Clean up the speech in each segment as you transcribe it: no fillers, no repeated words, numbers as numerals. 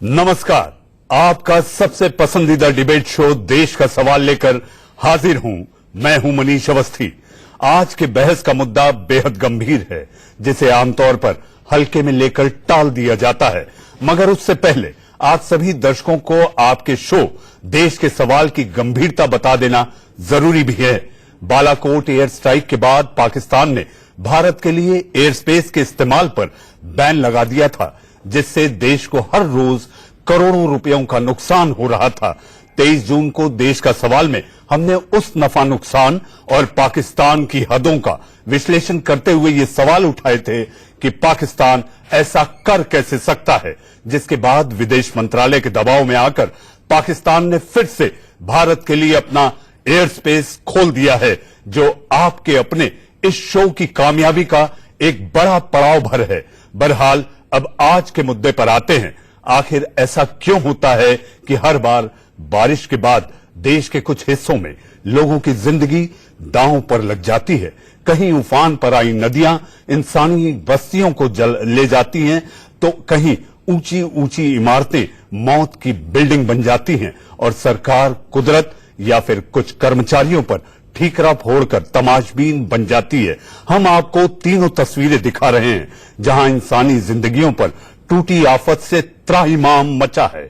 नमस्कार, आपका सबसे पसंदीदा डिबेट शो देश का सवाल लेकर हाजिर हूं। मैं हूं मनीष अवस्थी। आज के बहस का मुद्दा बेहद गंभीर है, जिसे आमतौर पर हल्के में लेकर टाल दिया जाता है। मगर उससे पहले आज सभी दर्शकों को आपके शो देश के सवाल की गंभीरता बता देना जरूरी भी है। बालाकोट एयर स्ट्राइक के बाद पाकिस्तान ने भारत के लिए एयर स्पेस के इस्तेमाल पर बैन लगा दिया था, जिससे देश को हर रोज करोड़ों रुपयों का नुकसान हो रहा था। 23 जून को देश का सवाल में हमने उस नफा नुकसान और पाकिस्तान की हदों का विश्लेषण करते हुए ये सवाल उठाए थे कि पाकिस्तान ऐसा कर कैसे सकता है, जिसके बाद विदेश मंत्रालय के दबाव में आकर पाकिस्तान ने फिर से भारत के लिए अपना एयर स्पेस खोल दिया है, जो आपके अपने इस शो की कामयाबी का एक बड़ा पड़ाव भर है। बहरहाल अब आज के मुद्दे पर आते हैं। आखिर ऐसा क्यों होता है कि हर बार बारिश के बाद देश के कुछ हिस्सों में लोगों की जिंदगी दांव पर लग जाती है। कहीं उफान पर आई नदियां इंसानी बस्तियों को ले जाती हैं, तो कहीं ऊंची ऊंची इमारतें मौत की बिल्डिंग बन जाती हैं और सरकार कुदरत या फिर कुछ कर्मचारियों पर ठीकरा फोड़कर तमाशबीन बन जाती है। हम आपको तीनों तस्वीरें दिखा रहे हैं जहां इंसानी जिंदगियों पर टूटी आफत से त्राहिमाम मचा है।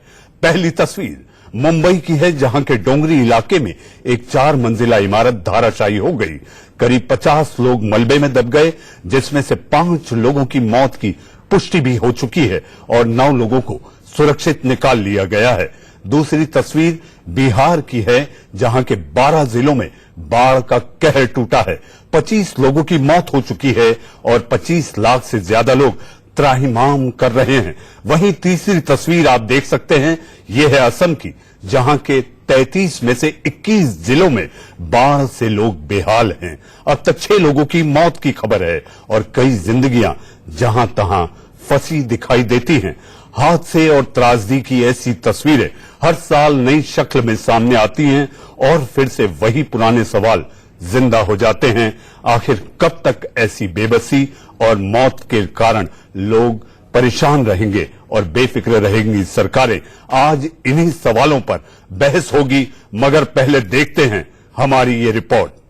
पहली तस्वीर मुंबई की है, जहां के डोंगरी इलाके में एक 4 मंजिला इमारत धाराशायी हो गई। करीब 50 लोग मलबे में दब गए, जिसमें से 5 लोगों की मौत की पुष्टि भी हो चुकी है और 9 लोगों को सुरक्षित निकाल लिया गया है। दूसरी तस्वीर बिहार की है, जहां के 12 जिलों में बाढ़ का कहर टूटा है। 25 लोगों की मौत हो चुकी है और 25 लाख से ज्यादा लोग त्राहिमाम कर रहे हैं। वहीं तीसरी तस्वीर आप देख सकते हैं, यह है असम की, जहां के 33 में से 21 जिलों में बाढ़ से लोग बेहाल हैं। अब तक 6 लोगों की मौत की खबर है और कई जिंदगियां जहां तहां फंसी दिखाई देती हैं। हादसे और त्रासदी की ऐसी तस्वीरें हर साल नई शक्ल में सामने आती हैं और फिर से वही पुराने सवाल जिंदा हो जाते हैं। आखिर कब तक ऐसी बेबसी और मौत के कारण लोग परेशान रहेंगे और बेफिक्र रहेंगी सरकारें? आज इन्हीं सवालों पर बहस होगी, मगर पहले देखते हैं हमारी ये रिपोर्ट।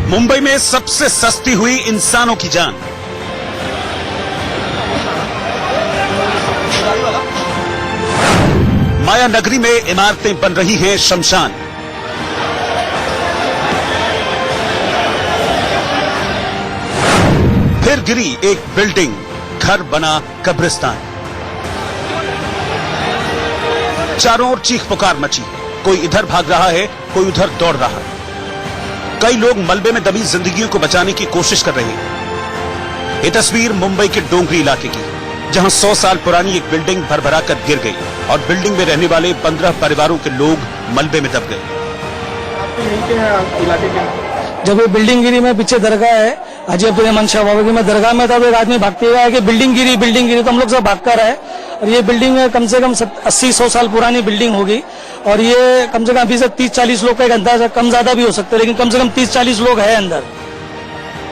मुंबई में सबसे सस्ती हुई इंसानों की जान। माया नगरी में इमारतें बन रही हैं शमशान। फिर गिरी एक बिल्डिंग, घर बना कब्रिस्तान। चारों ओर चीख पुकार मची, कोई इधर भाग रहा है, कोई उधर दौड़ रहा है। कई लोग मलबे में दबी जिंदगियों को बचाने की कोशिश कर रहे हैं। ये तस्वीर मुंबई के डोंगरी इलाके की, जहां 100 साल पुरानी एक बिल्डिंग भरभरा कर गिर गई और बिल्डिंग में रहने वाले 15 परिवारों के लोग मलबे में दब गए। जब ये बिल्डिंग गिरी, मैं पीछे दरगाह है हाजी अब्दुल रहमान शाह बाबा की, मैं दरगाह में था तो एक आदमी भागते हुए आया कि बिल्डिंग गिरी, तो हम लोग सब भाग कर आए। और ये बिल्डिंग कम से कम 80-100 साल पुरानी बिल्डिंग होगी और ये कम से कम अभी से 30-40 लोग का एक अंदाजा, कम ज्यादा भी हो सकता है, लेकिन कम से कम 30-40 लोग हैं अंदर।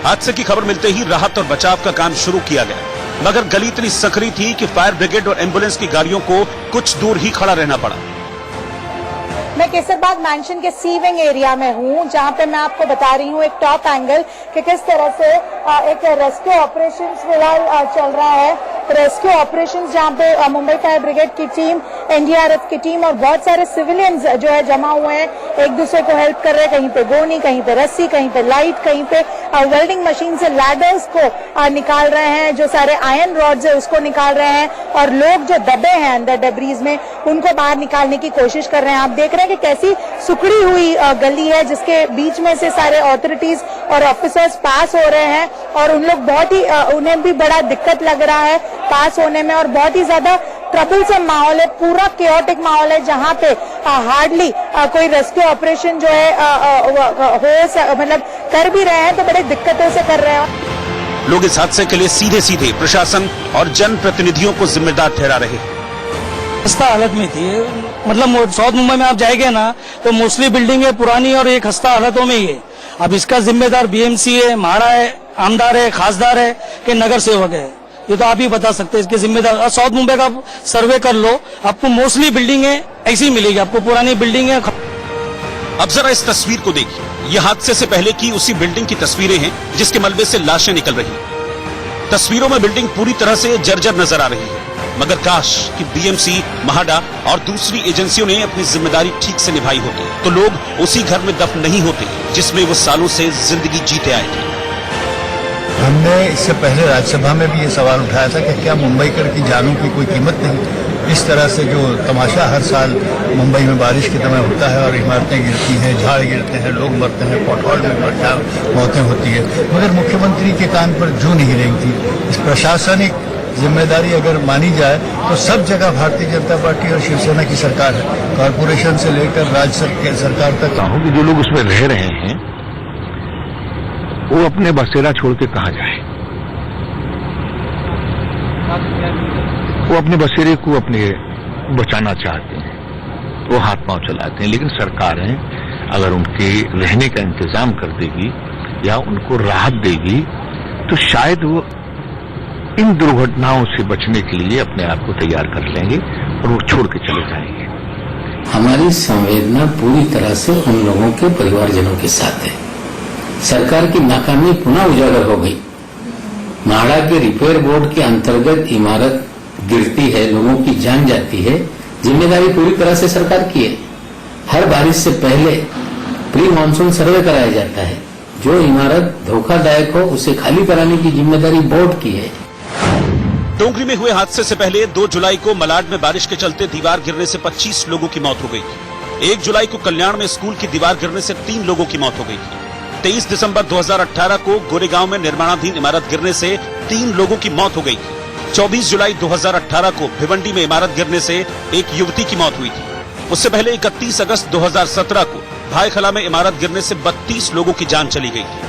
हादसे की खबर मिलते ही राहत और बचाव का काम शुरू किया गया, मगर गली इतनी सकरी थी कि फायर ब्रिगेड और एम्बुलेंस की गाड़ियों को कुछ दूर ही खड़ा रहना पड़ा। मैं केसरबाग मैंशन के सी विंग एरिया में हूँ, जहाँ पे मैं आपको बता रही हूँ एक टॉप एंगल कि किस तरह से एक रेस्क्यू ऑपरेशन फिलहाल चल रहा है। रेस्क्यू ऑपरेशंस जहाँ पे मुंबई फायर ब्रिगेड की टीम, एनडीआरएफ की टीम और बहुत सारे सिविलियंस जो है जमा हुए हैं, एक दूसरे को हेल्प कर रहे हैं। कहीं पे गोनी, कहीं पे रस्सी, कहीं पे लाइट, कहीं पे वेल्डिंग मशीन से लैडर्स को निकाल रहे हैं, जो सारे आयरन रॉड्स है उसको निकाल रहे हैं और लोग जो दबे हैं अंदर डेब्रीज में उनको बाहर निकालने की कोशिश कर रहे हैं। आप देख रहे हैं कि कैसी सुखड़ी हुई गली है, जिसके बीच में से सारे ऑथोरिटीज और ऑफिसर्स पास हो रहे हैं और उन लोग बहुत ही उन्हें भी बड़ा दिक्कत लग रहा है पास होने में और बहुत ही ज्यादा ट्रबल से माहौल है, पूरा केओटिक माहौल है, जहाँ पे हार्डली कोई रेस्क्यू ऑपरेशन जो है मतलब कर भी रहे हैं तो बड़े दिक्कतों से कर रहे हैं। लोग इस हादसे के लिए सीधे सीधे प्रशासन और जनप्रतिनिधियों को जिम्मेदार ठहरा रहे हैं। खस्ता हालत में थी, मतलब साउथ मुंबई में आप जाएंगे ना तो मोस्टली बिल्डिंगें पुरानी और ये खस्ता हालतों में ही है। अब इसका जिम्मेदार बीएमसी है, म्हाडा है, आमदार है, खासदार है कि नगर सेवक है, ये तो आप ही बता सकते हैं इसके जिम्मेदार। साउथ मुंबई का सर्वे कर लो, आपको मोस्टली बिल्डिंगें ऐसी मिलेगी, आपको पुरानी बिल्डिंगें। अब जरा इस तस्वीर को देखिए, ये हादसे से पहले की उसी बिल्डिंग की तस्वीरें हैं जिसके मलबे से लाशें निकल रही हैं। तस्वीरों में बिल्डिंग पूरी तरह से जर्जर नजर आ रही है, मगर काश कि बीएमसी, म्हाडा और दूसरी एजेंसियों ने अपनी जिम्मेदारी ठीक से निभाई होती तो लोग उसी घर में दफन नहीं होते जिसमें वो सालों से जिंदगी जीते आए थे। हमने इससे पहले राज्यसभा में भी ये सवाल उठाया था कि क्या मुंबईकर की जानों की कोई कीमत नहीं। इस तरह से जो तमाशा हर साल मुंबई में बारिश के समय होता है और इमारतें गिरती हैं, झाड़ गिरते हैं, लोग मरते हैं, पॉटहॉल में मौतें होती है, मगर मुख्यमंत्री के कान पर जूं नहीं रही थी। इस प्रशासनिक जिम्मेदारी अगर मानी जाए तो सब जगह भारतीय जनता पार्टी और शिवसेना की सरकार है, कॉरपोरेशन से लेकर राज्य सरकार तक। कि जो लोग उसमें रह रहे हैं वो अपने बसेरा छोड़ के कहां जाए, वो अपने बसेरे को अपने बचाना चाहते हैं, वो हाथ पांव चलाते हैं। लेकिन सरकारें अगर उनके रहने का इंतजाम कर देगी या उनको राहत देगी तो शायद वो इन दुर्घटनाओं से बचने के लिए अपने आप को तैयार कर लेंगे और वो छोड़ के चले जाएंगे। हमारी संवेदना पूरी तरह से उन लोगों के परिवारजनों के साथ है। सरकार की नाकामी पुनः उजागर हो गई। म्हाडा के रिपेयर बोर्ड के अंतर्गत इमारत गिरती है, लोगों की जान जाती है, जिम्मेदारी पूरी तरह से सरकार की है। हर बारिश से पहले प्री मानसून सर्वे कराया जाता है। जो इमारत धोखादायक हो उसे खाली कराने की जिम्मेदारी बोर्ड की है। डोंगरी में हुए हादसे से पहले 2 जुलाई को मलाड में बारिश के चलते दीवार गिरने से 25 लोगों की मौत हो गई थी। 1 जुलाई को कल्याण में स्कूल की दीवार गिरने से 3 लोगों की मौत हो गई थी। 23 दिसंबर 2018 को गोरेगांव में निर्माणाधीन इमारत गिरने से 3 लोगों की मौत हो गई थी। 24 जुलाई 2018 को भिवंडी में इमारत गिरने से एक युवती की मौत हुई थी। उससे पहले 31 अगस्त 2017 को भाईखला में इमारत गिरने से 32 लोगों की जान चली गई थी।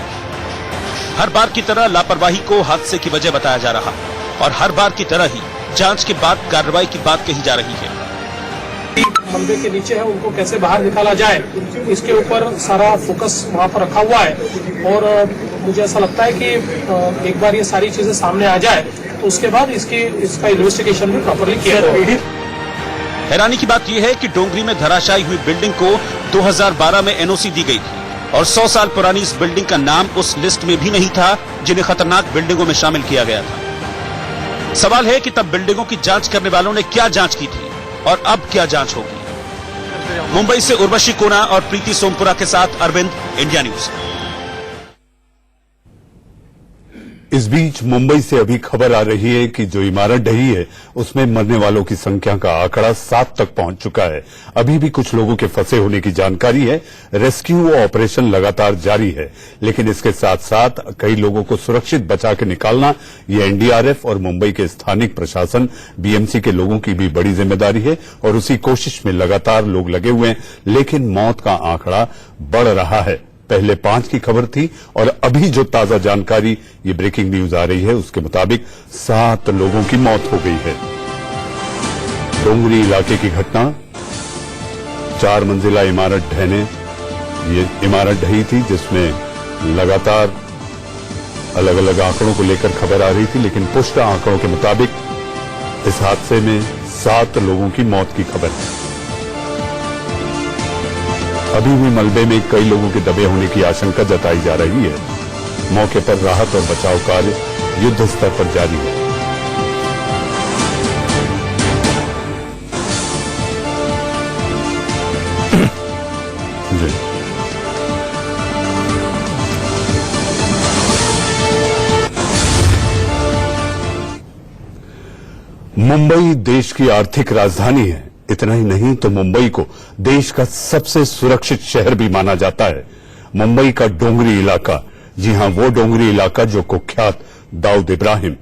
हर बार की तरह लापरवाही को हादसे की वजह बताया जा रहा और हर बार की तरह ही जांच के बाद कार्रवाई की बात कही जा रही है। मलबे के नीचे है उनको कैसे बाहर निकाला जाए, इसके ऊपर सारा फोकस वहाँ पर रखा हुआ है और मुझे ऐसा लगता है कि एक बार ये सारी चीजें सामने आ जाए तो उसके बाद इसका इन्वेस्टिगेशन भी प्रॉपरली किया जाए। हैरानी की बात यह है कि डोंगरी में धराशायी हुई बिल्डिंग को 2012 में एनओसी दी गई थी और 100 साल पुरानी इस बिल्डिंग का नाम उस लिस्ट में भी नहीं था जिन्हें खतरनाक बिल्डिंगों में शामिल किया गया था। सवाल है कि तब बिल्डिंगों की जांच करने वालों ने क्या जांच की थी और अब क्या जांच होगी। मुंबई से उर्वशी कोना और प्रीति सोमपुरा के साथ अरविंद, इंडिया न्यूज। इस बीच मुंबई से अभी खबर आ रही है कि जो इमारत ढही है उसमें मरने वालों की संख्या का आंकड़ा 7 तक पहुंच चुका है। अभी भी कुछ लोगों के फंसे होने की जानकारी है। रेस्क्यू ऑपरेशन लगातार जारी है, लेकिन इसके साथ साथ कई लोगों को सुरक्षित बचा के निकालना ये एनडीआरएफ और मुंबई के स्थानिक प्रशासन बीएमसी के लोगों की भी बड़ी जिम्मेदारी है और उसी कोशिश में लगातार लोग लगे हुए हैं। लेकिन मौत का आंकड़ा बढ़ रहा है। पहले 5 की खबर थी और अभी जो ताजा जानकारी ये ब्रेकिंग न्यूज आ रही है उसके मुताबिक 7 लोगों की मौत हो गई है। डोंगरी इलाके की घटना, 4 मंजिला इमारत ढहने। ये इमारत ढही थी जिसमें लगातार अलग अलग आंकड़ों को लेकर खबर आ रही थी, लेकिन पुष्ट आंकड़ों के मुताबिक इस हादसे में 7 लोगों की मौत की खबर है। अभी भी मलबे में कई लोगों के दबे होने की आशंका जताई जा रही है। मौके पर राहत और बचाव कार्य युद्ध स्तर पर जारी है। मुंबई देश की आर्थिक राजधानी है। इतना ही नहीं तो मुंबई को देश का सबसे सुरक्षित शहर भी माना जाता है। मुंबई का डोंगरी इलाका, जी हां, वो डोंगरी इलाका जो कुख्यात दाऊद इब्राहिम,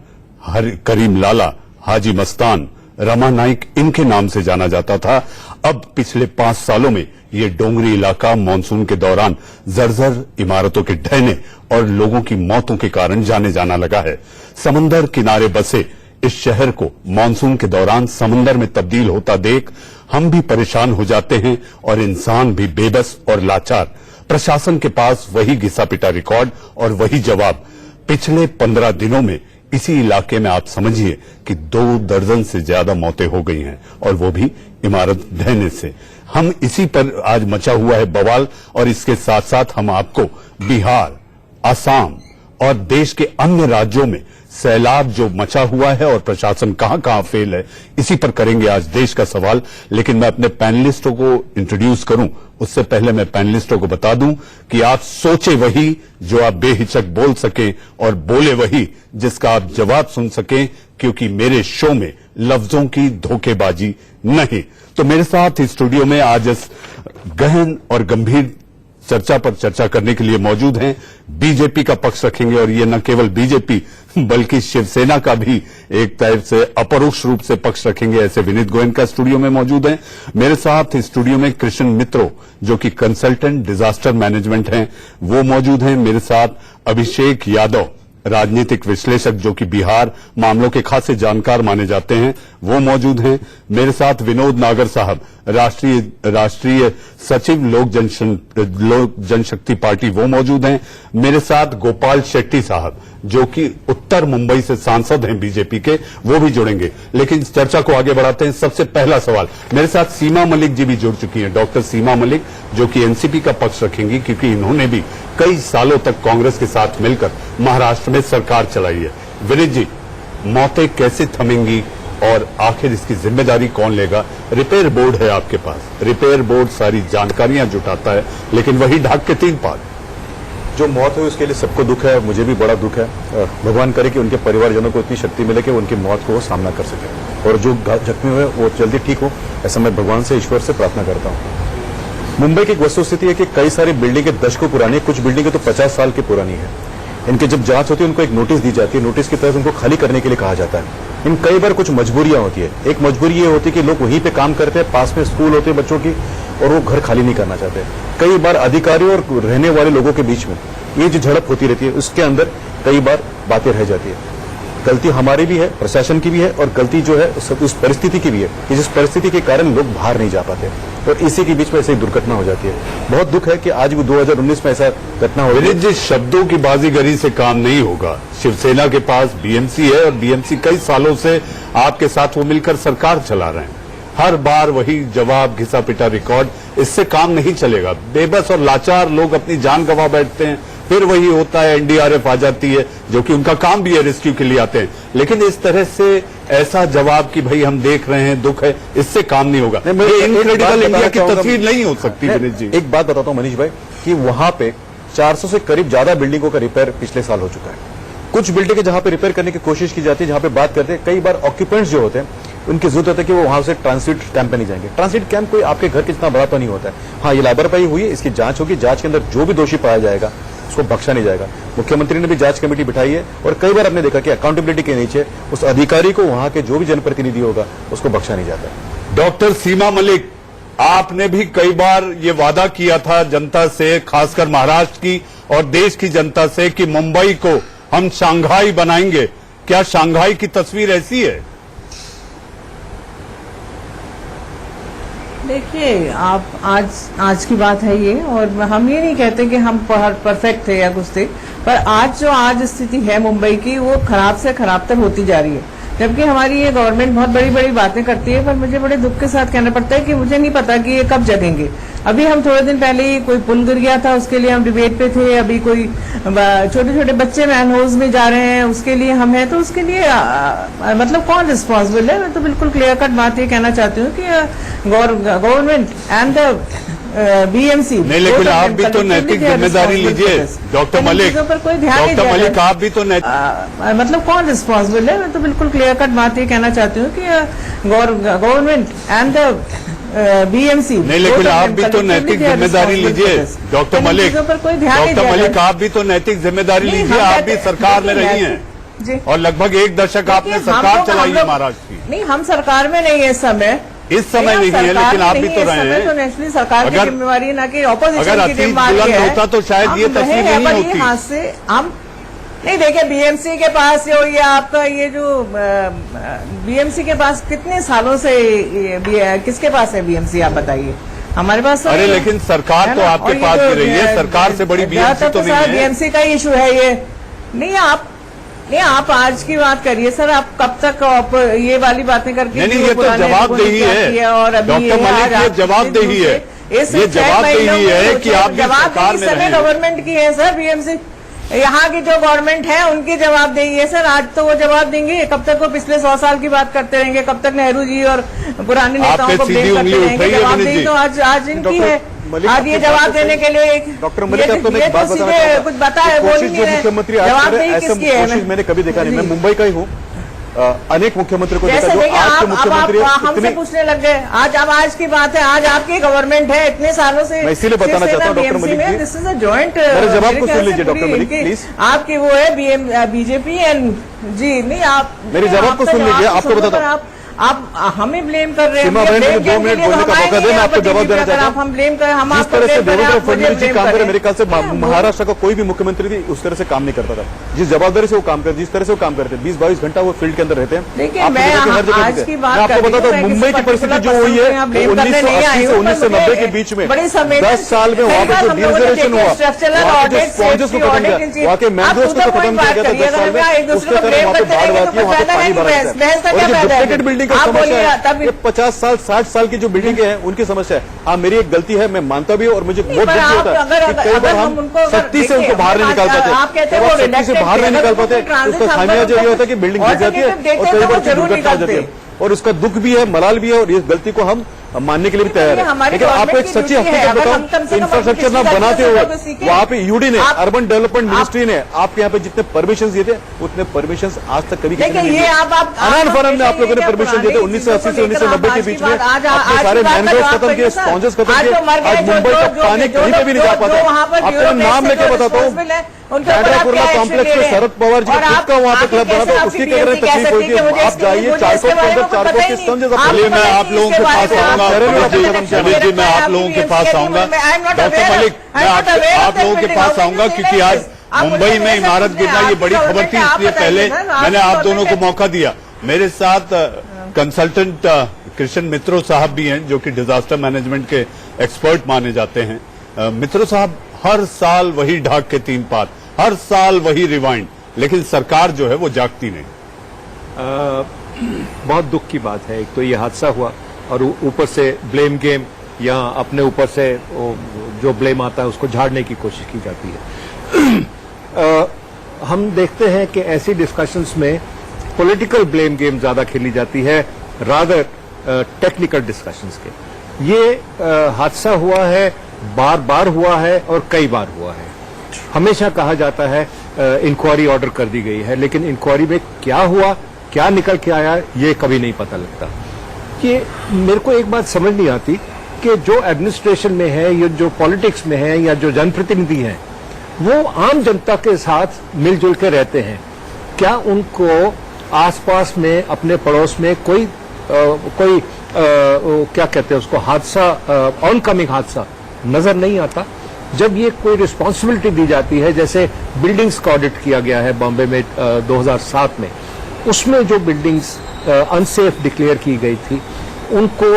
करीम लाला, हाजी मस्तान, रमा नाइक इनके नाम से जाना जाता था, अब पिछले 5 सालों में ये डोंगरी इलाका मानसून के दौरान जर्जर इमारतों के ढहने और लोगों की मौतों के कारण जाने जाना लगा है। समंदर किनारे बसे इस शहर को मानसून के दौरान समंदर में तब्दील होता देख हम भी परेशान हो जाते हैं और इंसान भी बेबस और लाचार। प्रशासन के पास वही घिसा पिटा रिकॉर्ड और वही जवाब। पिछले 15 दिनों में इसी इलाके में आप समझिए कि 2 दर्जन से ज्यादा मौतें हो गई हैं और वो भी इमारत ढहने से। हम इसी पर आज मचा हुआ है बवाल और इसके साथ साथ हम आपको बिहार, असम और देश के अन्य राज्यों में सैलाब जो मचा हुआ है और प्रशासन कहां कहां फेल है, इसी पर करेंगे आज देश का सवाल। लेकिन मैं अपने पैनलिस्टों को इंट्रोड्यूस करूं उससे पहले मैं पैनलिस्टों को बता दूं कि आप सोचे वही जो आप बेहिचक बोल सकें और बोले वही जिसका आप जवाब सुन सकें, क्योंकि मेरे शो में लफ्जों की धोखेबाजी नहीं। तो मेरे साथ स्टूडियो में आज इस गहन और गंभीर चर्चा पर चर्चा करने के लिए मौजूद हैं। बीजेपी का पक्ष रखेंगे और ये न केवल बीजेपी बल्कि शिवसेना का भी एक तरह से अपरोक्ष रूप से पक्ष रखेंगे, ऐसे विनीत गोयनका स्टूडियो में मौजूद हैं। मेरे साथ स्टूडियो में कृष्ण मित्रो जो कि कंसल्टेंट डिजास्टर मैनेजमेंट हैं वो मौजूद हैं। मेरे साथ अभिषेक यादव राजनीतिक विश्लेषक जो कि बिहार मामलों के खासे जानकार माने जाते हैं वो मौजूद हैं। मेरे साथ विनोद नागर साहब राष्ट्रीय सचिव लोक जनशक्ति पार्टी वो मौजूद हैं। मेरे साथ गोपाल शेट्टी साहब जो कि उत्तर मुंबई से सांसद हैं बीजेपी के, वो भी जुड़ेंगे। लेकिन चर्चा को आगे बढ़ाते हैं। सबसे पहला सवाल, मेरे साथ सीमा मलिक जी भी जुड़ चुकी हैं, डॉक्टर सीमा मलिक जो कि एनसीपी का पक्ष रखेंगी क्योंकि इन्होंने भी कई सालों तक कांग्रेस के साथ मिलकर महाराष्ट्र में सरकार चलाई है। विनीत जी, मौतें कैसे थमेंगी और आखिर इसकी जिम्मेदारी कौन लेगा? रिपेयर बोर्ड है आपके पास, रिपेयर बोर्ड सारी जानकारियां जुटाता है लेकिन वही ढाक के 3 पाग। जो मौत हुई उसके लिए सबको दुख है, मुझे भी बड़ा दुख है। भगवान करे कि उनके परिवारजनों को इतनी शक्ति मिले कि उनकी मौत को वो सामना कर सके और जो जख्मी हुए वो जल्दी ठीक हो, ऐसा मैं भगवान से, ईश्वर से प्रार्थना करता हूँ। मुंबई की एक वस्तुस्थिति है कि कई सारी बिल्डिंगें दशकों पुरानी है, कुछ बिल्डिंगें तो 50 साल की पुरानी है। इनकी जब जांच होती है उनको एक नोटिस दी जाती है, नोटिस की तरफ उनको खाली करने के लिए कहा जाता है। इन कई बार कुछ मजबूरियां होती है। एक मजबूरी ये होती है कि लोग वहीं पे काम करते हैं, पास में स्कूल होते हैं बच्चों की और वो घर खाली नहीं करना चाहते। कई बार अधिकारियों और रहने वाले लोगों के बीच में ये जो झड़प होती रहती है उसके अंदर कई बार बातें रह जाती है। गलती हमारी भी है, प्रशासन की भी है और गलती जो है उस परिस्थिति की भी है कि जिस परिस्थिति के कारण लोग बाहर नहीं जा पाते और इसी के बीच में ऐसी दुर्घटना हो जाती है। बहुत दुख है कि आज भी 2019 में ऐसा घटना हो रही है। शब्दों की बाजीगरी से काम नहीं होगा। शिवसेना के पास बीएमसी है और बीएमसी कई सालों से आपके साथ वो मिलकर सरकार चला रहे हैं। हर बार वही जवाब, घिसा पिटा रिकॉर्ड, इससे काम नहीं चलेगा। बेबस और लाचार लोग अपनी जान गंवा बैठते हैं, फिर वही होता है, एनडीआरएफ आ जाती है जो कि उनका काम भी है, रेस्क्यू के लिए आते हैं। लेकिन इस तरह से ऐसा जवाब कि भाई हम देख रहे हैं, दुख है, इससे काम नहीं होगा। इनक्रेडिबल इंडिया की तस्वीर नहीं हो सकती। विनीत जी, एक बात बताता हूं मनीष भाई कि वहां पे 400 से करीब ज्यादा बिल्डिंगों का रिपेयर पिछले साल हो चुका है। कुछ बिल्डिंगें जहां पे रिपेयर करने की कोशिश की जाती है, जहां पे बात करते हैं, कई बार ऑक्यूपेंट्स जो होते हैं उनकी जरूरत होती है कि वो वहां से ट्रांसिट कैंप पे नहीं जाएंगे। ट्रांसिट कैंप कोई आपके घर के जितना बड़ा तो नहीं होता है। हाँ, ये लापरवाही हुई है, इसकी जांच होगी, जांच के अंदर जो भी दोषी पाया जाएगा उसको बख्शा नहीं जाएगा। मुख्यमंत्री ने भी जांच कमेटी बिठाई है और कई बार आपने देखा कि अकाउंटेबिलिटी के नीचे उस अधिकारी को, वहां के जो भी जनप्रतिनिधि होगा, उसको बख्शा नहीं जाता। डॉक्टर सीमा मलिक, आपने भी कई बार ये वादा किया था जनता से, खासकर महाराष्ट्र की और देश की जनता से, कि मुंबई को हम शंघाई बनाएंगे। क्या शंघाई की तस्वीर ऐसी है? देखिए, आप आज की बात है ये, और हम ये नहीं कहते कि हम परफेक्ट थे या कुछ थे, पर आज स्थिति है मुंबई की, वो खराब से खराबतर होती जा रही है। जबकि हमारी ये गवर्नमेंट बहुत बड़ी बड़ी बातें करती है, पर मुझे बड़े दुख के साथ कहना पड़ता है कि मुझे नहीं पता कि ये कब जगेंगे। अभी हम थोड़े दिन पहले ही कोई पुल गिर गया था, उसके लिए हम डिबेट पे थे। अभी कोई छोटे छोटे बच्चे मैनहोल्स में जा रहे हैं, उसके लिए हम हैं। तो उसके लिए मतलब कौन रिस्पॉन्सिबल है? मैं तो बिल्कुल क्लियर कट बात ये कहना चाहती हूँ कि गवर्नमेंट एंड द बीएमसी नहीं, लेकिन आप भी तो नैतिक जिम्मेदारी लीजिए डॉक्टर मलिक। डॉक्टर मलिक, आप भी तो मतलब कौन रिस्पॉन्सिबल है? मैं तो बिल्कुल क्लियर कट बात ये कहना चाहती हूँ कि गवर्नमेंट एंड द बीएमसी नहीं, लेकिन आप भी तो नैतिक जिम्मेदारी लीजिए डॉक्टर मलिक। डॉक्टर मलिक, आप भी तो नैतिक जिम्मेदारी लीजिए। आप भी सरकार में रही हैं और लगभग 1 दशक आपने सरकार चलाई है महाराष्ट्र की। नहीं, हम सरकार में नहीं है इस समय नहीं है, लेकिन आप भी तो रहे हैं। तो नेशनली सरकार की जिम्मेवारी ना कि ऑपोजिशन की जिम्मेवारी है। होता तो शायद ये तस्वीर नहीं होती। हाथ से हम नहीं देखिए, बीएमसी के पास ये आपका ये जो बीएमसी के पास कितने सालों से किसके पास है बीएमसी, आप बताइए। हमारे पास अरे लेकिन सरकार तो आपके पास भी रही है, सरकार से बड़ी बीएमसी तो नहीं है। बीएमसी का इशू है ये। नहीं आप आज की बात करिए सर, आप कब तक आप ये वाली बातें करके नहीं, ये तो जवाबदेही है और अभी डॉक्टर मलिक, ये जवाबदेही है, ये जवाबदेही है कि आप सरकार में रहे। गवर्नमेंट की है सर बीएमसी, यहाँ की जो गवर्नमेंट है उनकी जवाबदेही है सर। आज तो वो जवाब देंगे, कब तक वो पिछले 100 साल की बात करते रहेंगे, कब तक नेहरू जी और पुराने नेताओं को ब्लेम करते रहेंगे। जवाबदेही तो आज इनकी है। आज ये जवाब देने के लिए डॉक्टर मलिक, आपको मैं एक बात बताना चाहता हूं। कुछ बताया बोल नहीं रहे, मुख्यमंत्री आज जवाबदेही ऐसा किसकी है? कोशिश मैंने कभी देखा नहीं। मैं मुंबई का ही हूँ, अनेक मुख्यमंत्री को देखा जो आज के आप मुख्यमंत्री हमसे पूछने लग गए। आज की बात है, आज आपकी गवर्नमेंट है, इतने सालों से। मैं इसीलिए बताना चाहता हूँ doctor Malik ji, this is a joint. मेरे जवाब को सुन लीजिए डॉक्टर मलिक प्लीज। आपकी वो है बीजेपी एंड जी, नहीं आप मेरे जवाब को सुन लीजिए, आपको बताता हूँ। आप हमें ब्लेम कर रहे हैं। सीमा बहन, मुझे 2 मिनट बोलने का मौका दें, मैं आपको जवाब देना चाहता हूँ। हम ब्लेम करें, हम जिस तरह से देवेंद्र फडणवीस जी काम करे, मेरे ख्याल से महाराष्ट्र का कोई भी मुख्यमंत्री भी उस तरह से काम नहीं करता था। जिस जवाबदारी से वो काम करते, जिस तरह से वो काम करते, 20-22 घंटा वो फील्ड के अंदर रहते हैं। देखिए मैं आज की बात आपको बताता हूँ, मुंबई की परिस्थिति जो हुई है 1980 से 1990 के बीच में 10 साल में वहाँ पर जो डिजर्वेशन हुआ, वहाँ के जो स्पॉन्जेस को खत्म किया, वहाँ के मैंग्रोव्स को खत्म किया गया था 10 साल में। उसके कारण वहाँ पे बाढ़ आती है, वहाँ पे पानी भरा रहता है। और जो डुप्लीकेट बिल्डिंग का समस्या है, ये 50 साल 60 साल की जो बिल्डिंगें हैं उनकी समस्या है। हाँ, मेरी एक गलती है, मैं मानता भी हूँ और मुझे बहुत दुख होता है कि कई बार हम सख्ती से उनको बाहर नहीं निकाल पाते। जब आप सख्ती से बाहर नहीं निकाल पाते, उसका खामियाजा ये होता है कि बिल्डिंग गिर जाती है और कई बार दुर्घटना हो जाती है। और उसका दुख भी है, मलाल भी है, और इस गलती को हम मानने के लिए भी तैयार है। लेकिन आपको एक सच्ची हकीकत बताऊं, इंफ्रास्ट्रक्चर ना बनाते हुए वहाँ पे यूडी ने, अर्बन डेवलपमेंट मिनिस्ट्री ने आपके यहाँ पे जितने परमिशन दिए थे उतने परमिशन आज तक कभी किसी ने नहीं दिए। अनान फॉरम में आप लोगों ने परमिशन दिए थे 1980 से 1990 के बीच में। आपने सारे मैनग्रोव खत्म किए, स्पॉन्जेस खत्म किए। आज मुंबई का पानी कहीं पे भी नहीं जा पाता। आपको नाम लेके बताता हूँ, कुर्ला कॉम्प्लेक्स में शरद पवार जी का खुद का वहाँ पे क्लब बना था, उसकी क्या तकलीफ हुई थी। आप जाइए चारकोल के अंदर, चारकोल के स्पॉन्जेस मैं आप लोगों के पास आऊंगा जी, मैं आप लोगों के पास आऊंगा डॉक्टर मलिक, मैं आप लोगों के पास आऊंगा क्योंकि आज मुंबई में इमारत गिरना ये बड़ी खबर थी, इसलिए पहले मैंने आप दोनों को मौका दिया। मेरे साथ कंसल्टेंट कृष्ण मित्रो साहब भी हैं जो कि डिजास्टर मैनेजमेंट के एक्सपर्ट माने जाते हैं। मित्रो साहब, हर साल वही ढाक के 3 पात, हर साल वही रिवाइंड, लेकिन सरकार जो है वो जागती नहीं। बहुत दुख की बात है, एक तो ये हादसा हुआ और ऊपर से ब्लेम गेम, या अपने ऊपर से जो ब्लेम आता है उसको झाड़ने की कोशिश की जाती है। हम देखते हैं कि ऐसी डिस्कशंस में पॉलिटिकल ब्लेम गेम ज्यादा खेली जाती है रादर टेक्निकल डिस्कशंस के। ये हादसा हुआ है, बार बार हुआ है और कई बार हुआ है। हमेशा कहा जाता है इंक्वायरी ऑर्डर कर दी गई है, लेकिन इंक्वायरी में क्या हुआ, क्या निकल के आया, ये कभी नहीं पता लगता। कि मेरे को एक बात समझ नहीं आती कि जो एडमिनिस्ट्रेशन में है, या जो पॉलिटिक्स में है, या जो जनप्रतिनिधि हैं, वो आम जनता के साथ मिलजुल के रहते हैं। क्या उनको आसपास में, अपने पड़ोस में कोई क्या कहते हैं उसको, हादसा, ऑनकमिंग हादसा नजर नहीं आता? जब ये कोई रिस्पॉन्सिबिलिटी दी जाती है, जैसे बिल्डिंग्स का ऑडिट किया गया है बॉम्बे में 2007 में, उसमें जो बिल्डिंग्स अनसेफ डिक्लेयर की गई थी उनको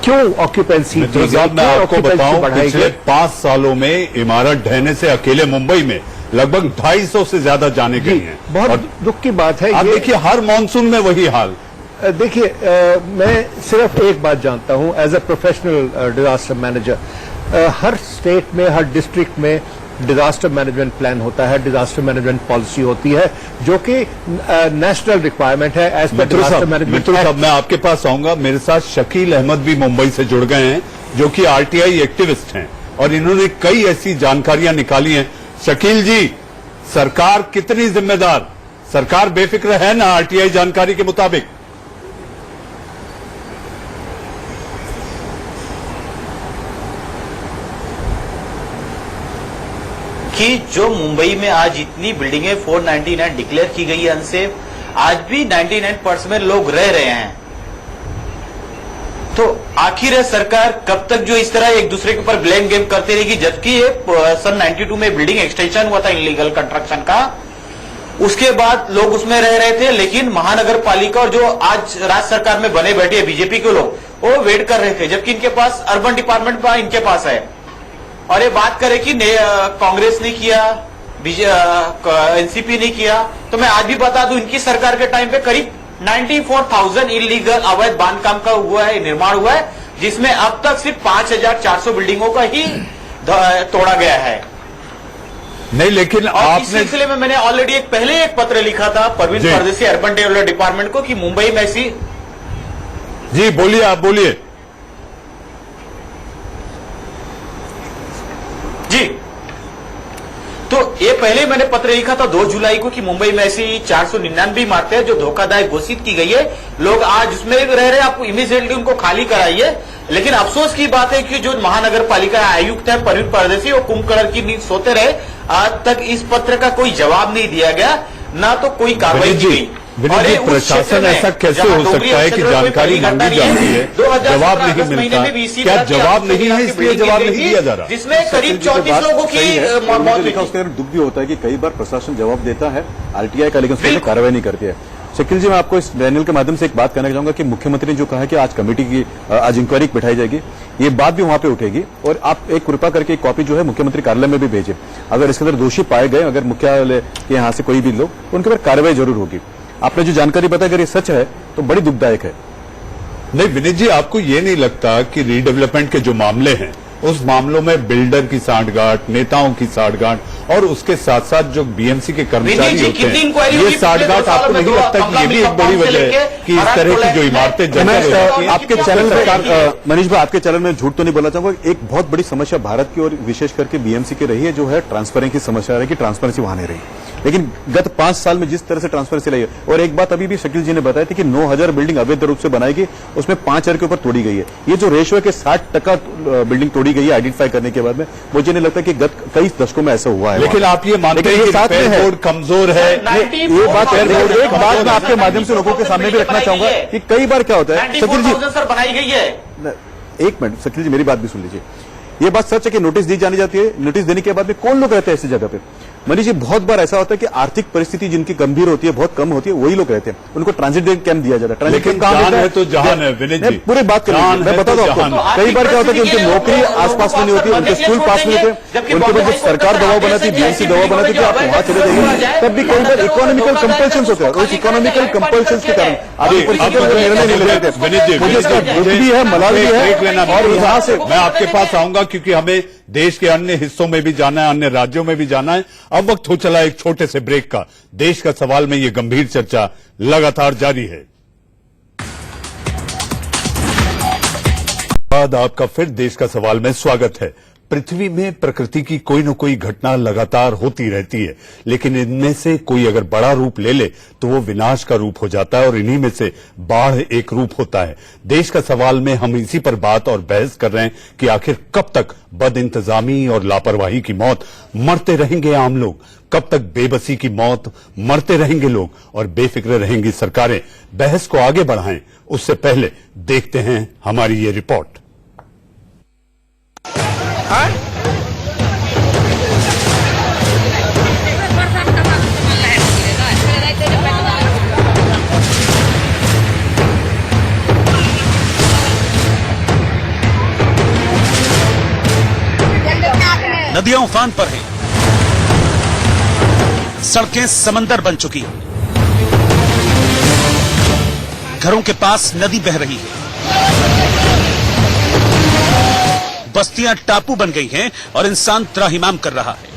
क्यों ऑक्यूपेंसी दी गई? मैं आपको बताऊं, पिछले 5 सालों में इमारत ढहने से अकेले मुंबई में लगभग 250 से ज्यादा जाने गई हैं। बहुत दुख की बात है। आप देखिए हर मॉनसून में वही हाल। देखिए मैं सिर्फ एक बात जानता हूं as a professional disaster manager, हर स्टेट में, हर डिस्ट्रिक्ट में डिजास्टर मैनेजमेंट प्लान होता है, डिजास्टर मैनेजमेंट पॉलिसी होती है, जो कि नेशनल रिक्वायरमेंट है एज पर डिजास्टर मैनेजमेंट। साहब, मैं आपके पास आऊंगा। मेरे साथ शकील अहमद भी मुंबई से जुड़ गए हैं जो कि आरटीआई एक्टिविस्ट हैं और इन्होंने कई ऐसी जानकारियां निकाली हैं। शकील जी, सरकार कितनी जिम्मेदार, सरकार बेफिक्र है ना आरटीआई जानकारी के मुताबिक? कि जो मुंबई में आज इतनी बिल्डिंगें 499 डिक्लेयर की गई है अनसेफ, आज भी 99% में लोग रह रहे हैं। तो आखिर है सरकार कब तक जो इस तरह एक दूसरे के ऊपर ब्लेम गेम करती रहेगी, जबकि ये सन 92 में बिल्डिंग एक्सटेंशन हुआ था इनलीगल कंस्ट्रक्शन का, उसके बाद लोग उसमें रह रहे थे, लेकिन महानगर पालिका और जो आज राज्य सरकार में बने बैठे बीजेपी के लोग वो वेट कर रहे थे, जबकि इनके पास अर्बन डिपार्टमेंट इनके पास है। और ये बात करें कि कांग्रेस ने किया, एनसीपी ने किया, तो मैं आज भी बता दूं इनकी सरकार के टाइम पे करीब 94,000 इलीगल अवैध बांधकाम का हुआ है, निर्माण हुआ है, जिसमें अब तक सिर्फ 5,400 बिल्डिंगों का ही तोड़ा गया है। नहीं, लेकिन और आपने इस सिलसिले में मैंने ऑलरेडी पहले एक पत्र लिखा था परवीन परदेसी अर्बन डेवलपमेंट डिपार्टमेंट को कि मुंबई में ऐसी। जी बोलिए, आप बोलिए। जी, तो ये पहले मैंने पत्र लिखा था 2 जुलाई को कि मुंबई में ऐसी 499 इमारतें जो धोखादायक घोषित की गई है, लोग आज उसमें रह रहे हैं, आप इमीडिएटली उनको खाली कराइए। लेकिन अफसोस की बात है कि जो महानगर पालिका आयुक्त है परवीन परदेसी, वो कुंभकर्ण की नींद सोते रहे, आज तक इस पत्र का कोई जवाब नहीं दिया गया, ना तो कोई कार्रवाई की गई। और प्रशासन ऐसा कैसे हो सकता है कि जानकारी मांगी जाती है, जवाब नहीं मिलता? क्या जवाब नहीं है इसलिए जवाब नहीं दिया जा रहा? जिसमें करीब 34 लोगों की मौत हुई। उसके दुख भी होता है कि कई बार प्रशासन जवाब देता है आरटीआई का, लेकिन उसमें कार्रवाई नहीं करती है। शकील जी, मैं आपको इस पैनल के माध्यम से एक बात कहना चाहूंगा कि मुख्यमंत्री ने जो कहा कि आज कमेटी की आज इंक्वायरी बिठाई जाएगी, ये बात भी वहां पे उठेगी, और आप एक कृपा करके एक कॉपी जो है मुख्यमंत्री कार्यालय में भी भेजें। अगर इसके अंदर दोषी पाए गए, अगर मुख्यालय के यहाँ से कोई भी लोग, उनके ऊपर कार्रवाई जरूर होगी। आपने जो जानकारी बताई, अगर ये सच है तो बड़ी दुखदायक है। नहीं विनीत जी, आपको ये नहीं लगता कि रीडेवलपमेंट के जो मामले हैं उस मामलों में बिल्डर की साठगांठ, नेताओं की साठगांठ और उसके साथ साथ जो बीएमसी के कर्मचारी होते हैं, ये साठगांठ आपको नहीं लगता कि ये भी एक बड़ी वजह है कि इस तरह की जो इमारतें जगह आपके चैनल में, मनीष भाई आपके चैनल में झूठ तो नहीं बोलना चाहूंगा, एक बहुत बड़ी समस्या भारत की और विशेष करके बीएमसी की रही है, जो है ट्रांसपेरेंसी की समस्या है कि ट्रांसपेरेंसी वहां नहीं रही। लेकिन गत 5 साल में जिस तरह से ट्रांसपेरेंसी रही है, और एक बात अभी भी शकील जी ने बताई थी कि 9,000 बिल्डिंग अवैध रूप से बनाई गई, उसमें 5,000 के ऊपर तोड़ी गई है। ये जो रेशियो है कि 60% बिल्डिंग तोड़ी गई है आइडेंटिफाई करने के बाद में, मुझे नहीं लगता कि गत कई दशकों में ऐसा हुआ है। लेकिन आप ये मानते हैं कि रिपेयर बोर्ड कमजोर है? ये बात एक बात मैं आपके माध्यम से लोगों के सामने भी रखना चाहूंगा कि कई बार क्या होता है, शकील जी बनाई गई है। एक मिनट शकील जी, मेरी बात भी सुन लीजिए। ये बात सच है कि नोटिस दी जानी जाती है, नोटिस देने के बाद में कौन लोग रहते हैं ऐसी जगह पे? मनीष जी, बहुत बार ऐसा होता है कि आर्थिक परिस्थिति जिनकी गंभीर होती है, बहुत कम होती है, वही लोग रहते हैं, उनको ट्रांजिट कैंप दिया जाता है। लेकिन जान है तो जहान है विनीत जी, पूरी बात करिए, मैं बता दूं आपको, कई बार क्या होता है कि उनकी नौकरी आसपास में नहीं होती, उनके स्कूल पास में होते, उनके ऊपर जब सरकार दबाव बनाती है, बीएमसी दबाव बनाती है कि आप वहां चले जाइए, तब भी कई बार इकोनॉमिकल कंपल्शन होते हैं, और उस इकोनॉमिकल कंपल्शन के कारण आप निर्णय नहीं ले सकते। विनीत जी, मुझे इसका दुख भी है, मलाल भी है, और यहाँ से मैं आपके पास आऊंगा क्योंकि हमें देश के अन्य हिस्सों में भी जाना है, अन्य राज्यों में भी जाना है। अब वक्त हो चला एक छोटे से ब्रेक का। देश का सवाल में ये गंभीर चर्चा लगातार जारी है। बाद आपका फिर देश का सवाल में स्वागत है। पृथ्वी में प्रकृति की कोई न कोई घटना लगातार होती रहती है, लेकिन इनमें से कोई अगर बड़ा रूप ले ले तो वो विनाश का रूप हो जाता है, और इन्हीं में से बाढ़ एक रूप होता है। देश का सवाल में हम इसी पर बात और बहस कर रहे हैं कि आखिर कब तक बदइंतजामी और लापरवाही की मौत मरते रहेंगे आम लोग, कब तक बेबसी की मौत मरते रहेंगे लोग, और बेफिक्र रहेंगी सरकारें। बहस को आगे बढ़ाएं उससे पहले देखते हैं हमारी ये रिपोर्ट। नदियां उफान पर हैं, सड़कें समंदर बन चुकी हैं, घरों के पास नदी बह रही है, बस्तियां टापू बन गई हैं और इंसान त्राहिमाम कर रहा है।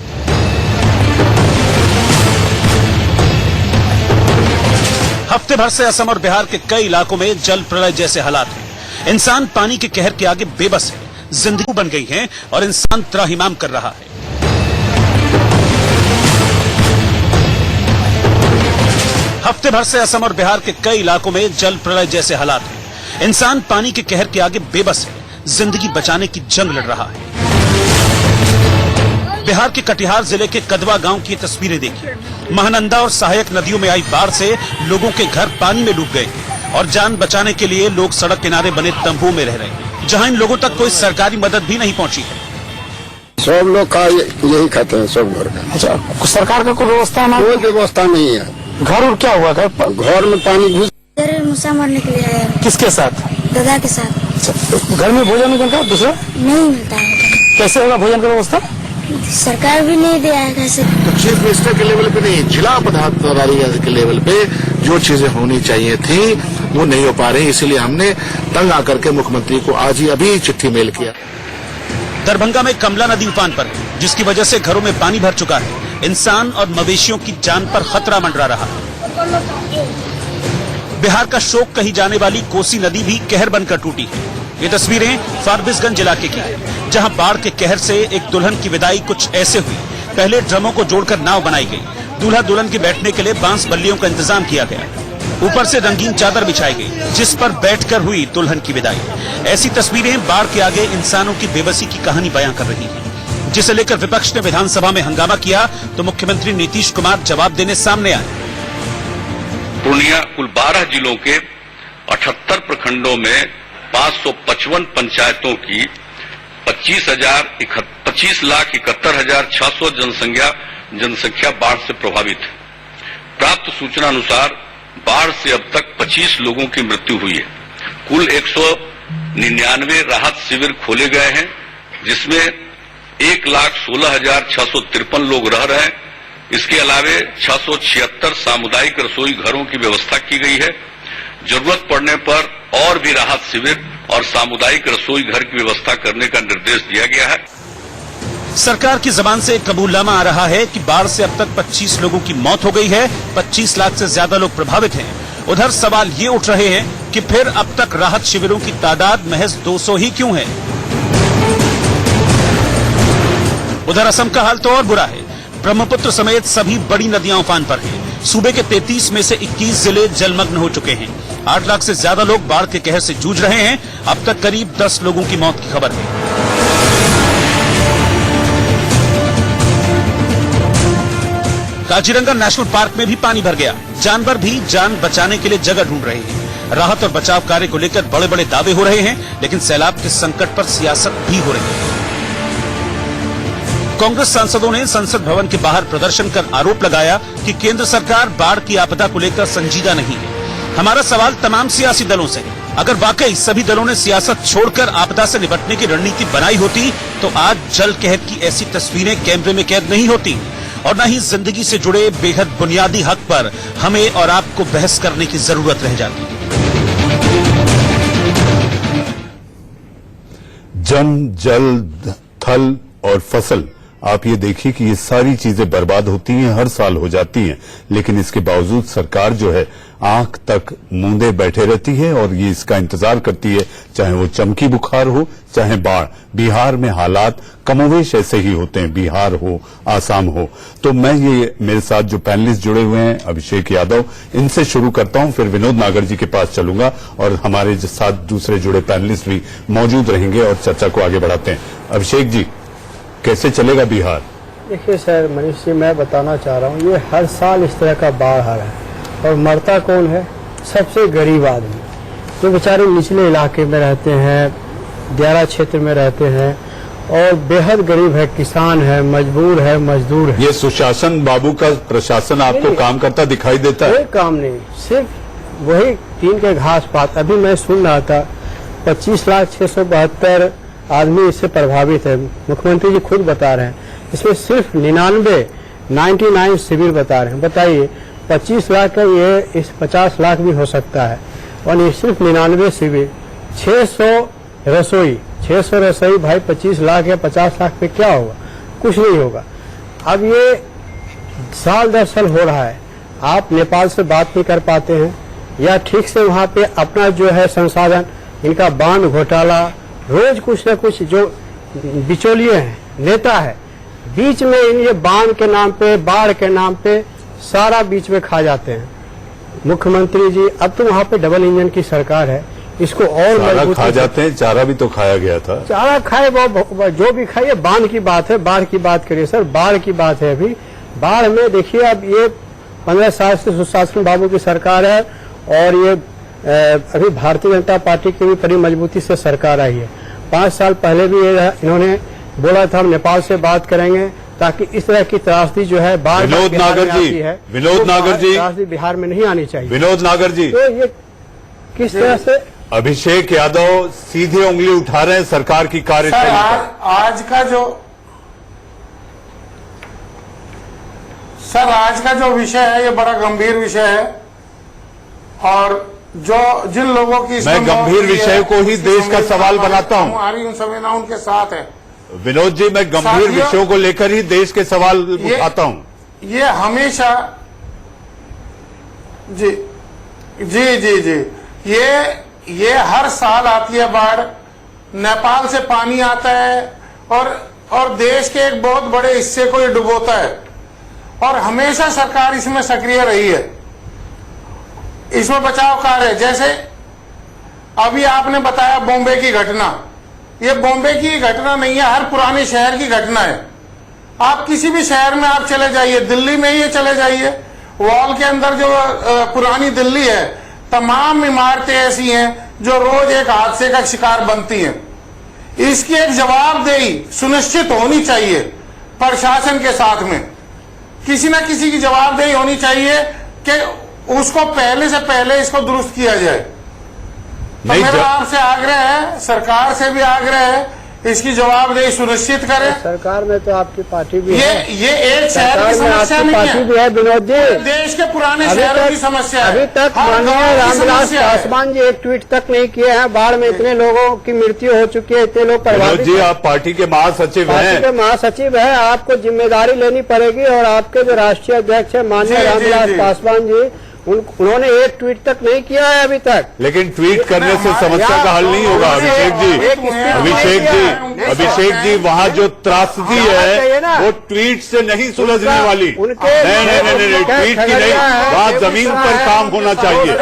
हफ्ते भर से असम और बिहार के कई इलाकों में जल प्रलय जैसे हालात हैं। इंसान पानी के कहर के आगे बेबस है, जिंदगी बन गई है और इंसान त्राहिमाम कर रहा है। हफ्ते भर से असम और बिहार के कई इलाकों में जल प्रलय जैसे हालात हैं। इंसान पानी के कहर के आगे बेबस है, जिंदगी बचाने की जंग लड़ रहा है। बिहार के कटिहार जिले के कदवा गांव की तस्वीरें देखिए। महानंदा और सहायक नदियों में आई बाढ़ से लोगों के घर पानी में डूब गए। और जान बचाने के लिए लोग सड़क किनारे बने तंबू में रह रहे हैं, जहां इन लोगों तक कोई सरकारी मदद भी नहीं पहुंची है। सब लोग का यही खाते हैं, सब घर का। अच्छा, सरकार का कोई व्यवस्था ना? कोई व्यवस्था नहीं है। घर और क्या हुआ? घर में पानी घुस। मूसा मरने के लिए आया। किसके साथ? दादा के साथ। अच्छा, घर में भोजन का दूसरा नहीं मिलता है। कैसे होगा भोजन का व्यवस्था? सरकार भी नहीं दिया है कैसे। तो चीफ मिनिस्टर के लेवल पे नहीं, जिला पदाधिकारी के लेवल पे जो चीजें होनी चाहिए थी वो नहीं हो पा रही, इसीलिए हमने तंग आकर के मुख्यमंत्री को आज ही अभी चिट्ठी मेल किया। दरभंगा में कमला नदी उफान पर है, जिसकी वजह से घरों में पानी भर चुका है। इंसान और मवेशियों की जान पर खतरा मंडरा रहा। बिहार का शोक कही जाने वाली कोसी नदी भी कहर बनकर टूटी है। ये तस्वीरें फारबिसगंज इलाके की है, जहां बाढ़ के कहर से एक दुल्हन की विदाई कुछ ऐसे हुई। पहले ड्रमों को जोड़कर नाव बनाई गई, दूल्हा दुल्हन के बैठने के लिए बांस बल्लियों का इंतजाम किया गया, ऊपर से रंगीन चादर बिछाई गई, जिस पर बैठकर हुई दुल्हन की विदाई। ऐसी तस्वीरें बाढ़ के आगे इंसानों की बेबसी की कहानी बयां कर रही हैं, जिसे लेकर विपक्ष ने विधानसभा में हंगामा किया तो मुख्यमंत्री नीतीश कुमार जवाब देने सामने आए। पूर्णिया कुल 12 जिलों के 78 प्रखंडों में 555 पंचायतों की 25,71,600 जनसंख्या बाढ़ से प्रभावित है। प्राप्त सूचना अनुसार बाढ़ से अब तक 25 लोगों की मृत्यु हुई है। कुल 199 राहत शिविर खोले गए हैं, जिसमें 1,16,653 लोग रह रहे हैं। इसके अलावे 676 सामुदायिक रसोई घरों की व्यवस्था की गई है। जरूरत पड़ने पर और भी राहत शिविर और सामुदायिक रसोई घर की व्यवस्था करने का निर्देश दिया गया है। सरकार की जबान से एक कबूलनामा आ रहा है कि बाढ़ से अब तक 25 लोगों की मौत हो गई है, 25 लाख से ज्यादा लोग प्रभावित हैं। उधर सवाल ये उठ रहे हैं कि फिर अब तक राहत शिविरों की तादाद महज 200 ही क्यों है। उधर असम का हाल तो और बुरा है। ब्रह्मपुत्र समेत सभी बड़ी नदियां उफान पर हैं। सूबे के 33 में से 21 जिले जलमग्न हो चुके हैं। 8 लाख से ज्यादा लोग बाढ़ के कहर से जूझ रहे हैं। अब तक करीब 10 लोगों की मौत की खबर है। काजीरंगा नेशनल पार्क में भी पानी भर गया। जानवर भी जान बचाने के लिए जगह ढूंढ रहे हैं। राहत और बचाव कार्य को लेकर बड़े बड़े दावे हो रहे हैं, लेकिन सैलाब के संकट पर सियासत भी हो रही है। कांग्रेस सांसदों ने संसद भवन के बाहर प्रदर्शन कर आरोप लगाया कि केंद्र सरकार बाढ़ की आपदा को लेकर संजीदा नहीं है। हमारा सवाल तमाम सियासी दलों से है, अगर वाकई सभी दलों ने सियासत छोड़कर आपदा से निपटने की रणनीति बनाई होती तो आज जल कहर की ऐसी तस्वीरें कैमरे में कैद नहीं होती और न ही जिंदगी से जुड़े बेहद बुनियादी हक पर हमें और आपको बहस करने की जरूरत रह जाती। जन, जल, थल और फसल, आप ये देखिए कि ये सारी चीजें बर्बाद होती हैं, हर साल हो जाती हैं, लेकिन इसके बावजूद सरकार जो है आंख तक मूंदे बैठे रहती है और ये इसका इंतजार करती है, चाहे वो चमकी बुखार हो चाहे बाढ़। बिहार में हालात कमोवेश ऐसे ही होते हैं, बिहार हो, आसाम हो। तो मैं ये मेरे साथ जो पैनलिस्ट जुड़े हुए हैं, अभिषेक यादव, इनसे शुरू करता हूं, फिर विनोद नागर जी के पास चलूंगा और हमारे साथ दूसरे जुड़े पैनलिस्ट भी मौजूद रहेंगे और चर्चा को आगे बढ़ाते हैं। अभिषेक जी, कैसे चलेगा बिहार? देखिए सर, मनीष जी, मैं बताना चाह रहा हूँ, ये हर साल इस तरह का बाढ़ आ रहा है और मरता कौन है? सबसे गरीब आदमी, जो बेचारे निचले इलाके में रहते हैं, दियारा क्षेत्र में रहते हैं और बेहद गरीब है, किसान है, मजबूर है, मजदूर है। ये सुशासन बाबू का प्रशासन आपको काम करता दिखाई देता है? कोई काम नहीं, सिर्फ वही तीन के घास पात। अभी मैं सुन रहा था 25,672 आदमी इससे प्रभावित है। मुख्यमंत्री जी खुद बता रहे हैं इसमें सिर्फ 99 शिविर बता रहे हैं। बताइए 25 लाख का ये इस 50 लाख भी हो सकता है और ये सिर्फ 99 शिविर, 600 रसोई भाई 25 लाख या 50 लाख पे क्या होगा? कुछ नहीं होगा। अब ये साल दर साल हो रहा है। आप नेपाल से बात नहीं कर पाते हैं या ठीक से वहाँ पे अपना जो है संसाधन, इनका बांध घोटाला, रोज कुछ न कुछ जो बिचौलिए हैं, नेता है, बीच में ये बांध के नाम पे, बाढ़ के नाम पे सारा बीच में खा जाते हैं। मुख्यमंत्री जी, अब तो वहाँ पे डबल इंजन की सरकार है, इसको और मजबूत खा जाते हैं। चारा भी तो खाया गया था। चारा खाए वो जो भी खाए, बांध की बात है, बाढ़ की बात करिए सर, बाढ़ की बात है। अभी बाढ़ में देखिए, अब ये 15 साल से सुशासन बाबू की सरकार है और ये अभी भारतीय जनता पार्टी की भी बड़ी मजबूती से सरकार आई है। 5 साल पहले भी इन्होंने बोला था हम नेपाल से बात करेंगे ताकि इस तरह की त्रासदी जो है बार विनोद नागर जी त्रासदी बिहार में नहीं आनी चाहिए। विनोद नागर जी, तो ये किस तरह से अभिषेक यादव सीधे उंगली उठा रहे हैं सरकार की कार्यशैली पर। आज का जो विषय है ये बड़ा गंभीर विषय है और जिन लोगों की मैं गंभीर विषय को ही देश का सवाल बनाता हूं। हमारी उन संवेदना उनके साथ है। विनोद जी, मैं गंभीर विषयों को लेकर ही देश के सवाल उठाता हूं। ये हमेशा जी जी जी जी ये हर साल आती है बाढ़, नेपाल से पानी आता है और देश के एक बहुत बड़े हिस्से को ये डुबोता है और हमेशा सरकार इसमें सक्रिय रही है, इसमें बचाव कार्य। जैसे अभी आपने बताया बॉम्बे की घटना, ये बॉम्बे की घटना नहीं है, हर पुराने शहर की घटना है। आप किसी भी शहर में आप चले जाइए, दिल्ली में ही चले जाइए, वॉल के अंदर जो पुरानी दिल्ली है, तमाम इमारतें ऐसी हैं जो रोज एक हादसे का शिकार बनती हैं। इसकी एक जवाबदेही सुनिश्चित होनी चाहिए प्रशासन के साथ में, किसी न किसी की जवाबदेही होनी चाहिए कि उसको पहले से पहले इसको दुरुस्त किया जाए। तो मेरा आपसे आग्रह है, सरकार से भी आग्रह है, इसकी जवाबदेही सुनिश्चित करें। सरकार में तो आपकी पार्टी भी है, ये एक शहर की समस्या नहीं पार्टी भी है विनोद जी, देश के पुराने शहरों की समस्या है। अभी तक माननीय रामविलास पासवान जी एक ट्वीट तक नहीं किए हैं। बाढ़ में इतने लोगों की मृत्यु हो चुकी है, इतने लोग प्रभावित जी, आप पार्टी के महासचिव हैं। पार्टी के महासचिव है, आपको जिम्मेदारी लेनी पड़ेगी और आपके जो राष्ट्रीय अध्यक्ष है माननीय रामविलास पासवान जी, उन्होंने एक ट्वीट तक नहीं किया है अभी तक। लेकिन ट्वीट करने से समस्या का हल नहीं होगा अभिषेक जी, वहाँ जो त्रासदी है वो ट्वीट से नहीं सुलझने वाली। नहीं, ट्वीट की नहीं, वहाँ जमीन पर काम होना चाहिए,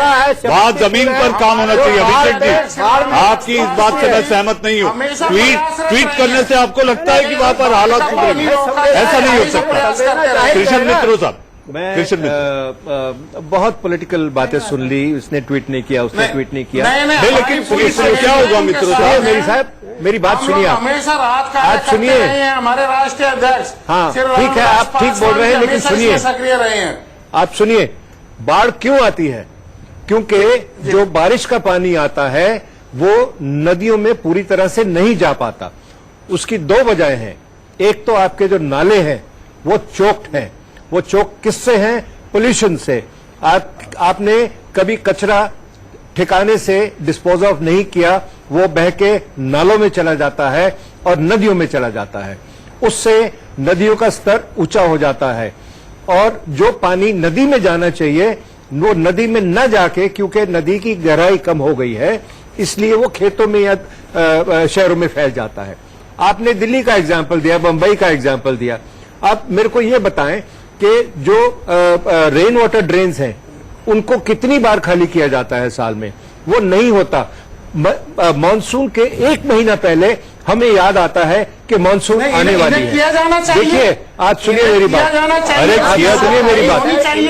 वहाँ जमीन पर काम होना चाहिए। अभिषेक जी, आपकी इस बात से मैं सहमत नहीं हूँ। ट्वीट करने से आपको लगता है कि वहाँ पर हालात सुधरेंगे, ऐसा नहीं हो सकता। कृष्ण मित्रों साहब, मैं बहुत पॉलिटिकल बातें सुन ली, उसने ट्वीट नहीं किया, उसने ट्वीट नहीं किया। लेकिन क्या होगा मित्रों साहब, मेरी बात सुनिए। हमेशा रात का आज सुनिए, हमारे राष्ट्रीय अध्यक्ष। हाँ ठीक है, आप ठीक बोल रहे हैं, लेकिन सुनिए, सक्रिय रहे हैं। आप सुनिए, बाढ़ क्यों आती है? क्योंकि जो बारिश का पानी आता है वो नदियों में पूरी तरह से नहीं जा पाता। उसकी 2 वजह हैं। एक तो आपके जो नाले हैं वो चोक्ड हैं। वो चौक किससे हैं? पोल्यूशन से। आपने कभी कचरा ठिकाने से डिस्पोज ऑफ नहीं किया, वो बह के नालों में चला जाता है और नदियों में चला जाता है। उससे नदियों का स्तर ऊंचा हो जाता है और जो पानी नदी में जाना चाहिए वो नदी में न जाके, क्योंकि नदी की गहराई कम हो गई है, इसलिए वो खेतों में या शहरों में फैल जाता है। आपने दिल्ली का एग्जाम्पल दिया, बंबई का एग्जाम्पल दिया। आप मेरे को ये बताएं कि जो रेन वाटर ड्रेन्स हैं उनको कितनी बार खाली किया जाता है साल में? वो नहीं होता। मानसून के 1 महीना पहले हमें याद आता है कि मानसून आने वाली है। देखिए, आज सुनिए मेरी बात, अरे सुनिए मेरी बात,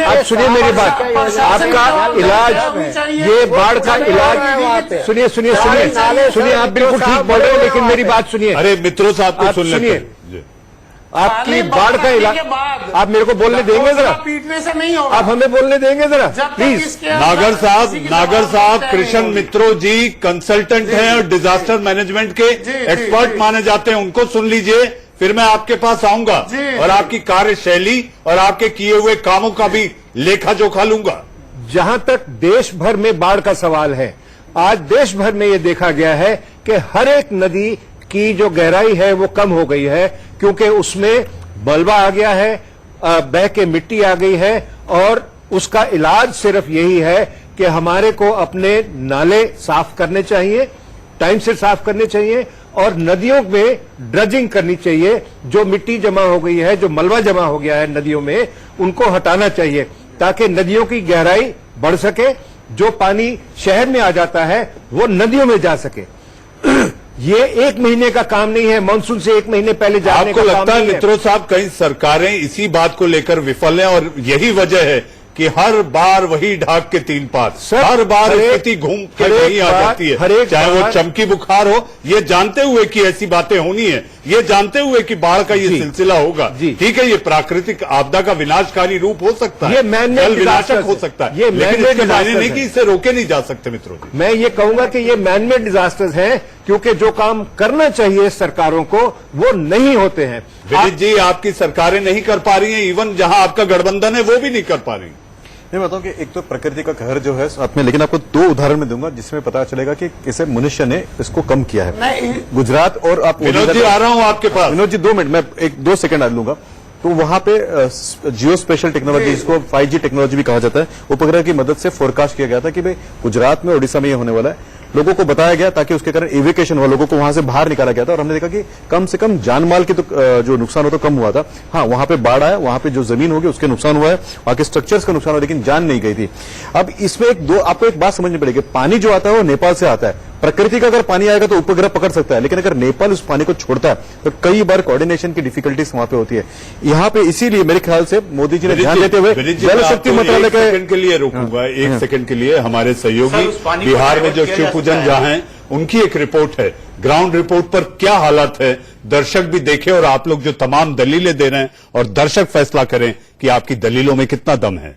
आप सुनिए मेरी बात। आपका इलाज, ये बाढ़ का इलाज, सुनिए सुनिए सुनिए सुनिए, आप बिल्कुल ठीक बोल रहे हैं, लेकिन मेरी बात सुनिए। अरे मित्रों साहब को सुनिए, आपकी बाढ़ का इलाज, आप मेरे को बोलने देंगे जरा? पीटने से नहीं होगा। आप हमें बोलने देंगे जरा प्लीज? नागर साहब, कृष्ण मित्रों जी कंसल्टेंट हैं और डिजास्टर मैनेजमेंट के एक्सपर्ट माने जाते हैं, उनको सुन लीजिए, फिर मैं आपके पास आऊंगा और आपकी कार्यशैली और आपके किए हुए कामों का भी लेखा जोखा लूंगा। जहां तक देश भर में बाढ़ का सवाल है, आज देश भर में यह देखा गया है कि हर एक नदी की जो गहराई है वो कम हो गई है, क्योंकि उसमें मलबा आ गया है, बह के मिट्टी आ गई है। और उसका इलाज सिर्फ यही है कि हमारे को अपने नाले साफ करने चाहिए, टाइम से साफ करने चाहिए, और नदियों में ड्रजिंग करनी चाहिए। जो मिट्टी जमा हो गई है, जो मलबा जमा हो गया है नदियों में, उनको हटाना चाहिए ताकि नदियों की गहराई बढ़ सके। जो पानी शहर में आ जाता है वो नदियों में जा सके। ये 1 महीने का काम नहीं है, मानसून से 1 महीने पहले जाने का काम नहीं है। आपको लगता है मित्रों साहब, कई सरकारें इसी बात को लेकर विफल हैं और यही वजह है कि हर बार वही ढाक के तीन पात, हर बार स्थिति घूम के वही आ जाती है, चाहे वो चमकी बुखार हो, ये जानते हुए कि ऐसी बातें होनी है, ये जानते हुए कि बाढ़ का ये सिलसिला होगा। ठीक है, ये प्राकृतिक आपदा का विनाशकारी रूप हो सकता है, ये मैनमेड विनाशक हो सकता है, ये लेकिन इसके मायने नहीं कि इसे रोके नहीं जा सकते। मित्रों, मैं ये कहूंगा कि ये मैनमेड डिजास्टर्स हैं, क्योंकि जो काम करना चाहिए सरकारों को वो नहीं होते हैं। विनीत जी, आपकी सरकारें नहीं कर पा रही हैं, इवन जहां आपका गठबंधन है वो भी नहीं कर पा रही। मैं बताऊं कि एक तो प्रकृति का कहर जो है साथ में, लेकिन आपको दो उदाहरण में दूंगा जिसमें पता चलेगा कि कैसे मनुष्य ने इसको कम किया है। गुजरात और आप विनोद जी, आ रहा हूं आपके पास। विनोद जी 2 मिनट, मैं 1-2 सेकंड आ लूंगा। तो वहां पे जियो स्पेशल टेक्नोलॉजी, जिसको 5G टेक्नोलॉजी भी कहा जाता है, उपग्रह की मदद से फोरकास्ट किया गया था कि भाई गुजरात में, ओडिशा में ये होने वाला है। लोगों को बताया गया ताकि उसके कारण इवेकेशन हुआ, लोगों को वहां से बाहर निकाला गया था। और हमने देखा कि कम से कम जान माल की तो जो नुकसान हो तो कम हुआ था। हाँ, वहां पे बाढ़ आया, वहां पे जो जमीन होगी उसके नुकसान हुआ है, वहां के स्ट्रक्चर्स का नुकसान हुआ, लेकिन जान नहीं गई थी। अब इसमें आपको एक बात समझनी पड़ेगी, पानी जो आता है वो नेपाल से आता है। प्रकृति का अगर पानी आएगा तो उपग्रह पकड़ सकता है, लेकिन अगर नेपाल उस पानी को छोड़ता है तो कई बार कोऑर्डिनेशन की डिफिकल्टीज वहां पे होती है। यहाँ पे इसीलिए मेरे ख्याल से मोदी जी ने ध्यान देते हुए जल शक्ति मंत्रालय के लिए रोकूंगा, एक सेकंड के लिए। हमारे सहयोगी बिहार में जो शिव पूजन जहां है, उनकी एक रिपोर्ट है, ग्राउंड रिपोर्ट पर क्या हालत है, दर्शक भी देखें और आप लोग जो तमाम दलीलें दे रहे हैं और दर्शक फैसला करें कि आपकी दलीलों में कितना दम है।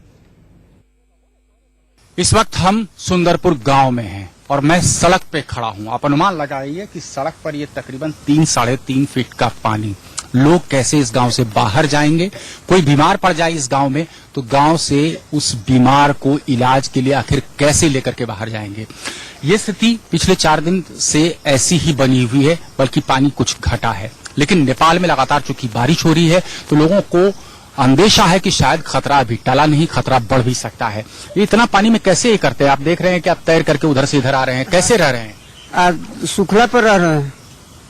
इस वक्त हम सुंदरपुर गांव में हैं और मैं सड़क पे खड़ा हूं। आप अनुमान लगाइए कि सड़क पर ये तकरीबन 3-3.5 फीट का पानी। लोग कैसे इस गांव से बाहर जाएंगे? कोई बीमार पड़ जाए इस गांव में तो गांव से उस बीमार को इलाज के लिए आखिर कैसे लेकर के बाहर जाएंगे? ये स्थिति पिछले 4 दिन से ऐसी ही बनी हुई है, बल्कि पानी कुछ घटा है। लेकिन नेपाल में लगातार चूंकि बारिश हो रही है तो लोगों को अंदेशा है कि शायद खतरा अभी टला नहीं, खतरा बढ़ भी सकता है। ये इतना पानी में कैसे ये करते हैं? आप देख रहे हैं कि आप तैर करके उधर से इधर आ रहे हैं, कैसे रह रहे हैं? सुखला पर रह रहे हैं,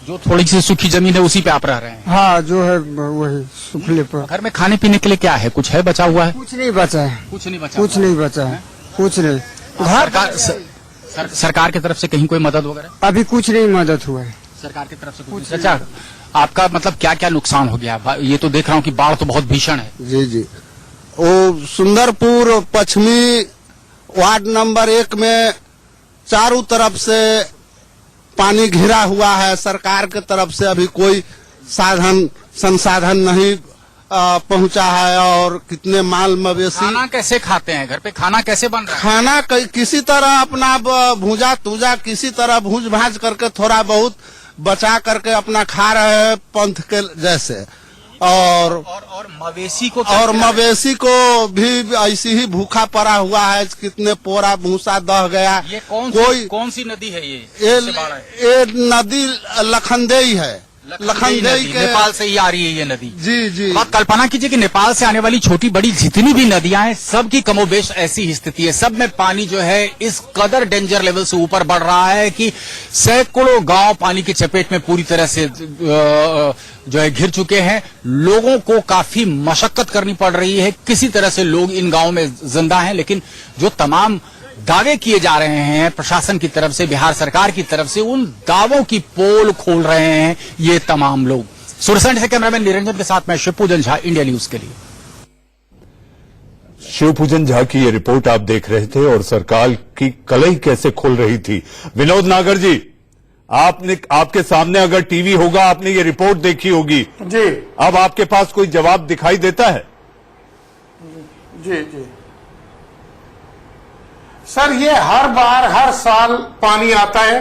जो थोड़ी सी सूखी जमीन है उसी पे आप रह रहे हैं। हाँ, जो है वही सुखले पर। घर में खाने पीने के लिए क्या है? कुछ है बचा हुआ है? कुछ नहीं बचा है, कुछ नहीं बचा, कुछ नहीं बचा है, कुछ नहीं। सरकार की तरफ से कहीं कोई मदद वगैरह? अभी कुछ नहीं मदद हुआ है सरकार की तरफ से कुछ। अच्छा, आपका मतलब क्या क्या नुकसान हो गया? ये तो देख रहा हूँ कि बाढ़ तो बहुत भीषण है। जी जी, वो सुंदरपुर पश्चिमी वार्ड नंबर 1 में चारों तरफ से पानी घिरा हुआ है। सरकार की तरफ से अभी कोई संसाधन नहीं पहुंचा है। और कितने माल मवेशी, खाना कैसे खाते हैं? घर पे खाना कैसे बन रहा है? खाना किसी तरह अपना भूजा तूजा किसी तरह भूज भाज करके थोड़ा बहुत बचा करके अपना खा रहे हैं पंथ के जैसे। और मवेशी को और मवेशी को भी ऐसी ही भूखा पड़ा हुआ है। कितने पोरा भूसा दह गया। ये कौन सी नदी है? ये नदी लखनदेई है। लखनदेई के नेपाल से ही आ रही है ये नदी। जी जी। आप कल्पना कीजिए कि नेपाल से आने वाली छोटी बड़ी जितनी भी नदियां हैं, सबकी कमोबेश ऐसी ही स्थिति है। सब में पानी जो है इस कदर डेंजर लेवल से ऊपर बढ़ रहा है कि सैकड़ों गांव पानी की चपेट में पूरी तरह से जो है घिर चुके हैं। लोगों को काफी मशक्कत करनी पड़ रही है। किसी तरह से लोग इन गांवों में जिंदा हैं, लेकिन जो तमाम दावे किए जा रहे हैं प्रशासन की तरफ से, बिहार सरकार की तरफ से, उन दावों की पोल खोल रहे हैं ये तमाम लोग। सुरसंड से कैमरामैन निरंजन के साथ मैं शिवपूजन झा, इंडिया न्यूज के लिए। शिवपूजन झा की ये रिपोर्ट आप देख रहे थे और सरकार की कलई कैसे खोल रही थी। विनोद नागर जी, आपके सामने अगर टीवी होगा, आपने ये रिपोर्ट देखी होगी जी। अब आपके पास कोई जवाब दिखाई देता है? जी जी सर, ये हर बार हर साल पानी आता है,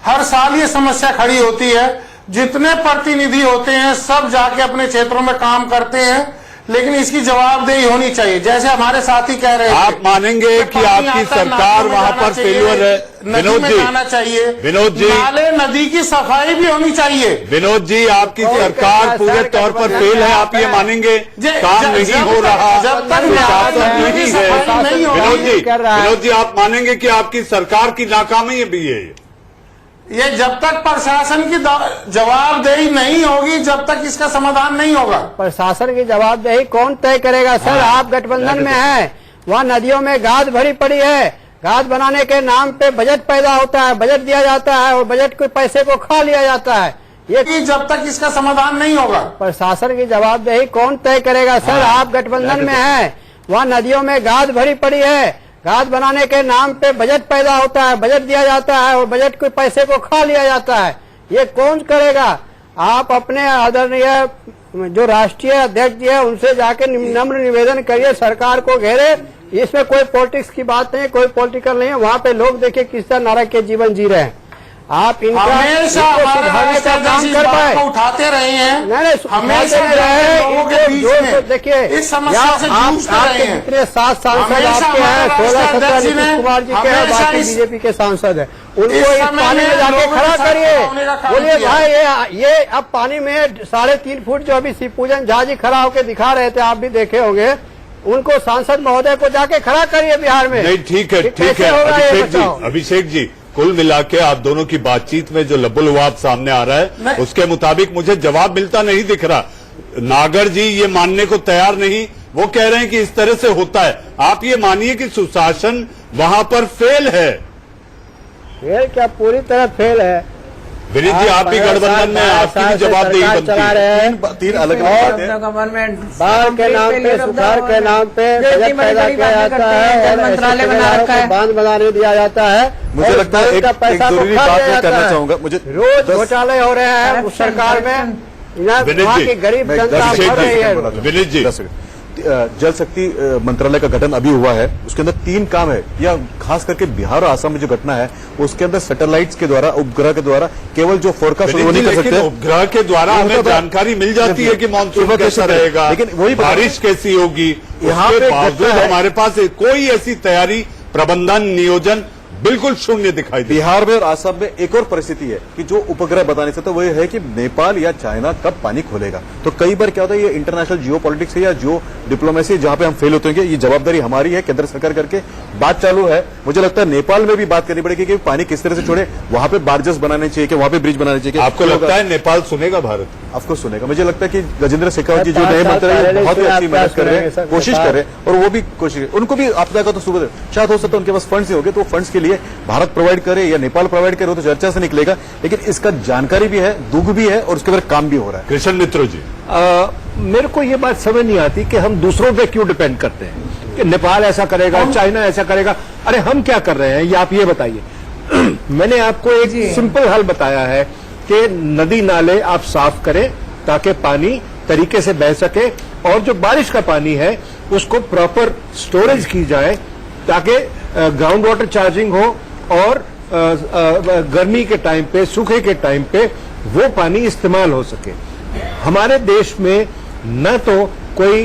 हर साल ये समस्या खड़ी होती है। जितने प्रतिनिधि होते हैं सब जाके अपने क्षेत्रों में काम करते हैं, लेकिन इसकी जवाबदेही होनी चाहिए। जैसे हमारे साथी कह रहे हैं, आप मानेंगे कि आपकी सरकार वहां पर फेल्यूर है? विनोद जी, जाना चाहिए। विनोद जी, नाले नदी की सफाई भी होनी चाहिए। विनोद जी, आपकी सरकार पूरे तौर पर फेल है, आप ये मानेंगे? काम नहीं हो रहा, जब तक नहीं है। विनोद जी, आप मानेंगे कि आपकी सरकार की नाकामी भी है? ये जब तक प्रशासन की जवाबदेही नहीं होगी, जब तक इसका समाधान नहीं होगा। प्रशासन की जवाबदेही कौन तय करेगा? सर, आप गठबंधन में हैं, वहाँ नदियों में गाद भरी पड़ी है। गाद बनाने के नाम पे बजट पैदा होता है, बजट दिया जाता है और बजट के पैसे को खा लिया जाता है। ये जब तक इसका समाधान नहीं होगा, प्रशासन की जवाबदेही कौन तय करेगा? सर, आप गठबंधन में हैं, वहाँ नदियों में गाद भरी पड़ी है। गाद बनाने के नाम पे बजट पैदा होता है, बजट दिया जाता है और बजट के पैसे को खा लिया जाता है। ये कौन करेगा? आप अपने आदरणीय जो राष्ट्रीय अध्यक्ष है उनसे जाके नम्र निवेदन करिए, सरकार को घेरे। इसमें कोई पॉलिटिक्स की बात नहीं, कोई पॉलिटिकल नहीं है। वहाँ पे लोग देखिए किस तरह नरक के जीवन जी रहे हैं। आप इनका सुधारने का काम कर पाए, उठाते रहे हैं, देखिए इस समस्या से जूझ रहे हैं। जितने 7 सांसद आपके हैं, 16-17 नीतीश कुमार जी के हैं, बाकी बीजेपी के सांसद हैं, उनको इस पानी में जाके खड़ा करिए। बोलिए भाई ये अब पानी में 3.5 फुट जो अभी शिव पूजन झा जी खड़ा होकर दिखा रहे थे, आप भी देखे होंगे, उनको सांसद महोदय को जाके खड़ा करिए बिहार में। नहीं ठीक है अभिषेक जी, कुल मिला के आप दोनों की बातचीत में जो लबुलवाब सामने आ रहा है उसके मुताबिक मुझे जवाब मिलता नहीं दिख रहा। नागर जी ये मानने को तैयार नहीं, वो कह रहे हैं कि इस तरह से होता है। आप ये मानिए कि सुशासन वहां पर फेल है। फेल क्या, पूरी तरह फेल है। विनीत जी आप भी गठबंधन में, आपकी भी जवाबदेही बनती है। तीन अलग गवर्नमेंट बाढ़ के नाम पे, सुधार के नाम पे बजट पैदा किया जाता है और मंत्रालय बना रखा है, बांध बनाने दिया जाता है। मुझे लगता है एक जरूरी बात मैं करना चाहूंगा। मुझे रोज घोटाले हो रहे हैं उस सरकार में, वहाँ की गरीब जनता मर रही है। विनीत जी, जल शक्ति मंत्रालय का गठन अभी हुआ है, उसके अंदर 3 काम है, या खास करके बिहार और असम में जो घटना है उसके अंदर सैटेलाइट्स के द्वारा, उपग्रह के द्वारा केवल जो फोरकास्ट वो नहीं कर सकते। उपग्रह के द्वारा हमें जानकारी मिल जाती है कि मानसून कैसा रहेगा, लेकिन वही बारिश कैसी होगी। यहाँ पे हमारे पास कोई ऐसी तैयारी, प्रबंधन, नियोजन बिल्कुल शून्य दिखाई दे। बिहार में और असम में एक और परिस्थिति है कि जो उपग्रह बता नहीं सकता, वो ये है कि नेपाल या चाइना कब पानी खोलेगा। तो कई बार क्या होता है, ये इंटरनेशनल जियो पॉलिटिक्स है या जियो डिप्लोमेसी जहां पे हम फेल होते हैं, ये जवाबदारी हमारी है, केंद्र सरकार करके बात चालू है। मुझे लगता है नेपाल में भी बात करनी पड़ेगी कि पानी किस तरह से छोड़े, वहां पे बार्जेस बनाने चाहिए, कि वहां पे ब्रिज बनाने चाहिए। आपको लगता है नेपाल सुनेगा? भारत आपको सुनेगा। मुझे लगता है कि गजेंद्र शेखावत जी जो नए मंत्री हैं बहुत ही अच्छी मेहनत कर रहे हैं, कोशिश कर रहे हैं, और वो भी कोशिश, उनको भी आपदा का तो सुबह शायद हो सकता है उनके पास फंड्स ही होंगे, तो फंड्स के लिए भारत प्रोवाइड करे या नेपाल प्रोवाइड करे तो चर्चा से निकलेगा, लेकिन इसका जानकारी भी है, दुख भी है और उसके ऊपर काम भी हो रहा है। कृष्ण मित्र जी, मेरे को ये बात समझ नहीं आती कि हम दूसरों पे क्यों डिपेंड करते हैं कि नेपाल ऐसा करेगा, चाइना ऐसा करेगा। अरे हम क्या कर रहे हैं ये आप ये बताइए। मैंने आपको एक सिंपल हल बताया है कि नदी नाले आप साफ करें ताकि पानी तरीके से बह सके, और जो बारिश का पानी है उसको प्रॉपर स्टोरेज की जाए ताकि ग्राउंड वाटर चार्जिंग हो, और गर्मी के टाइम पे, सूखे के टाइम पे वो पानी इस्तेमाल हो सके। हमारे देश में न तो कोई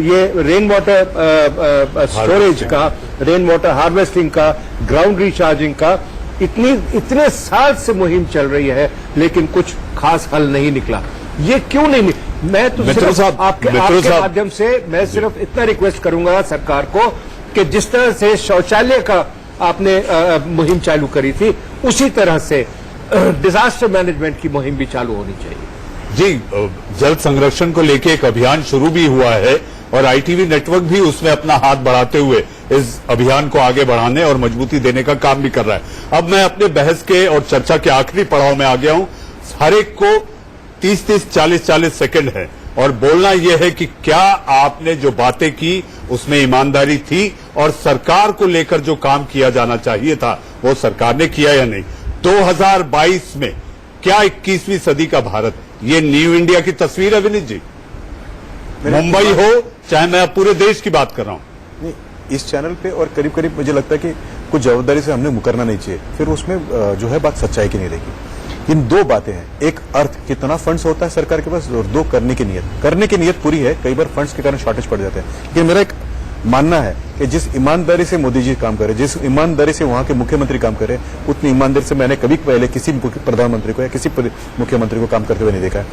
ये रेन वाटर स्टोरेज का, रेन वाटर हार्वेस्टिंग का, ग्राउंड रिचार्जिंग का इतने साल से मुहिम चल रही है, लेकिन कुछ खास हल नहीं निकला। ये क्यों नहीं? मैं तो सिर्फ आपके माध्यम से मैं सिर्फ इतना रिक्वेस्ट करूंगा सरकार को कि जिस तरह से शौचालय का आपने मुहिम चालू करी थी, उसी तरह से डिजास्टर मैनेजमेंट की मुहिम भी चालू होनी चाहिए। जी, जल संरक्षण को लेकर एक अभियान शुरू भी हुआ है और आईटीवी नेटवर्क भी उसमें अपना हाथ बढ़ाते हुए इस अभियान को आगे बढ़ाने और मजबूती देने का काम भी कर रहा है। अब मैं अपने बहस के और चर्चा के आखिरी पड़ाव में आ गया हूं। हर एक को 30-30, 40-40 सेकंड है और बोलना यह है कि क्या आपने जो बातें की उसमें ईमानदारी थी और सरकार को लेकर जो काम किया जाना चाहिए था वो सरकार ने किया या नहीं। 2022 में क्या 21वीं सदी का भारत, ये न्यू इंडिया की तस्वीर है विनीत जी? मुंबई हो चाहे मैं पूरे देश की बात कर रहा हूं। इस चैनल पे और करीब करीब मुझे लगता है कि कुछ जवाबदारी से हमने मुकरना नहीं चाहिए, फिर उसमें जो है बात सच्चाई की नहीं रहेगी। इन 2 बातें हैं, एक अर्थ कितना फंड्स होता है सरकार के पास, और 2 करने की नीयत। करने की नीयत पूरी है, कई बार फंड्स के कारण शॉर्टेज पड़ जाते हैं, लेकिन मेरा एक मानना है कि जिस ईमानदारी से मोदी जी काम करे, जिस ईमानदारी से वहां के मुख्यमंत्री काम करे, उतनी ईमानदारी से मैंने कभी पहले किसी प्रधानमंत्री को या किसी मुख्यमंत्री को काम करते हुए नहीं देखा है।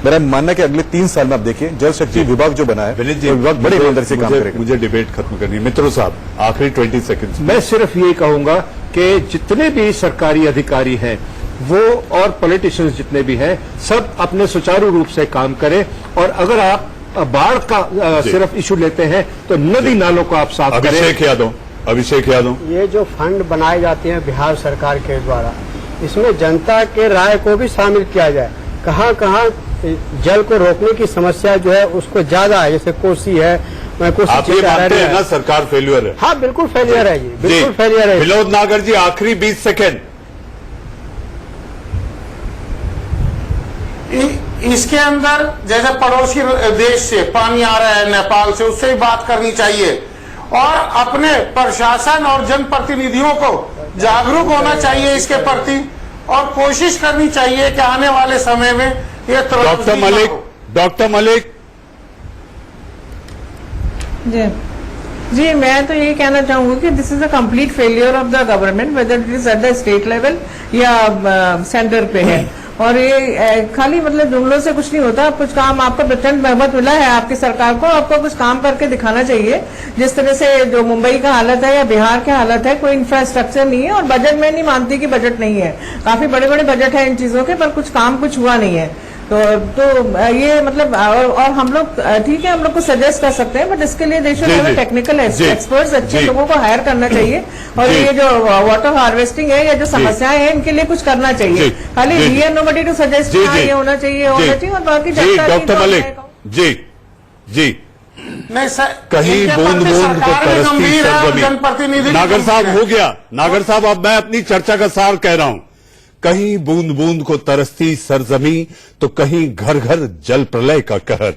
मेरा मानना है कि अगले 3 साल में आप देखिए जल शक्ति विभाग जो बना है, विभाग बड़े ईमानदारी से काम करेगा। मुझे डिबेट खत्म करनी है। मित्रों साहब, आखिरी 20 सेकंड। मैं सिर्फ ये कहूंगा कि जितने भी सरकारी अधिकारी हैं वो और पॉलिटिशियंस जितने भी हैं, सब अपने सुचारू रूप से काम करें, और अगर आप बाढ़ का सिर्फ इशू लेते हैं तो नदी नालों को आप साफ करें। अभिषेक यादव, ये जो फंड बनाए जाते हैं बिहार सरकार के द्वारा, इसमें जनता के राय को भी शामिल किया जाए। कहाँ कहाँ जल को रोकने की समस्या जो है उसको ज्यादा है, जैसे कोसी है, मैं कुछ आप ये मानते हैं ना सरकार फेल्यूर है? हाँ बिल्कुल फेलियर है जी, बिल्कुल फेलियर है। विनोद नागर जी, आखिरी 20 सेकेंड। इसके अंदर जैसे पड़ोसी देश से पानी आ रहा है, नेपाल से, उससे भी बात करनी चाहिए और अपने प्रशासन और जनप्रतिनिधियों को जागरूक होना चाहिए इसके प्रति और कोशिश करनी चाहिए कि आने वाले समय में ये डॉक्टर मलिक जी मैं तो यही कहना चाहूंगी कि this is a complete failure of the government, whether it is at the state level या सेंटर पे है। और ये खाली मतलब जुमलों से कुछ नहीं होता, कुछ काम आपको प्रचंड बहुमत मिला है आपकी सरकार को, आपको कुछ काम करके दिखाना चाहिए। जिस तरह से जो मुंबई का हालत है या बिहार की हालत है, कोई इंफ्रास्ट्रक्चर नहीं है और बजट में नहीं मानती कि बजट नहीं है, काफी बड़े बड़े बजट है इन चीजों के, पर कुछ काम कुछ हुआ नहीं है। तो ये मतलब और हम लोग ठीक है, हम लोग को सजेस्ट कर सकते हैं, बट इसके लिए they should have technical experts, अच्छे लोगों को हायर करना चाहिए और ये जो वाटर हार्वेस्टिंग है या जो समस्याएं हैं इनके लिए कुछ करना चाहिए। खाली we are nobody to suggest ये होना चाहिए और बाकी डॉक्टर मलिक जी नहीं सर, कहीं बूंद बूंद को तरसती सरजमीं। नागर साहब हो गया, नागर साहब अब मैं अपनी चर्चा का सार कह रहा हूं। कहीं बूंद बूंद को तरसती सरजमी तो कहीं घर घर जल प्रलय का कहर।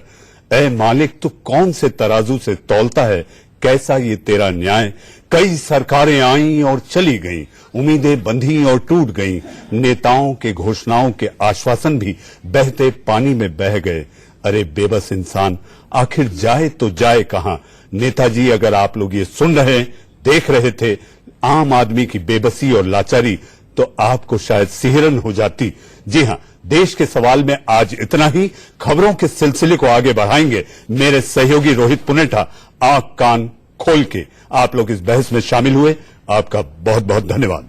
ऐ मालिक तू कौन से तराजू से तौलता है, कैसा ये तेरा न्याय। कई सरकारें आईं और चली गईं, उम्मीदें बंधी और टूट गईं, नेताओं के घोषणाओं के आश्वासन भी बहते पानी में बह गए। अरे बेबस इंसान आखिर जाए तो जाए कहां। नेताजी अगर आप लोग ये सुन रहे, देख रहे थे आम आदमी की बेबसी और लाचारी, तो आपको शायद सिहरन हो जाती। जी हां, देश के सवाल में आज इतना ही। खबरों के सिलसिले को आगे बढ़ाएंगे मेरे सहयोगी रोहित पुनेठा। आंख कान खोल के आप लोग इस बहस में शामिल हुए, आपका बहुत बहुत धन्यवाद।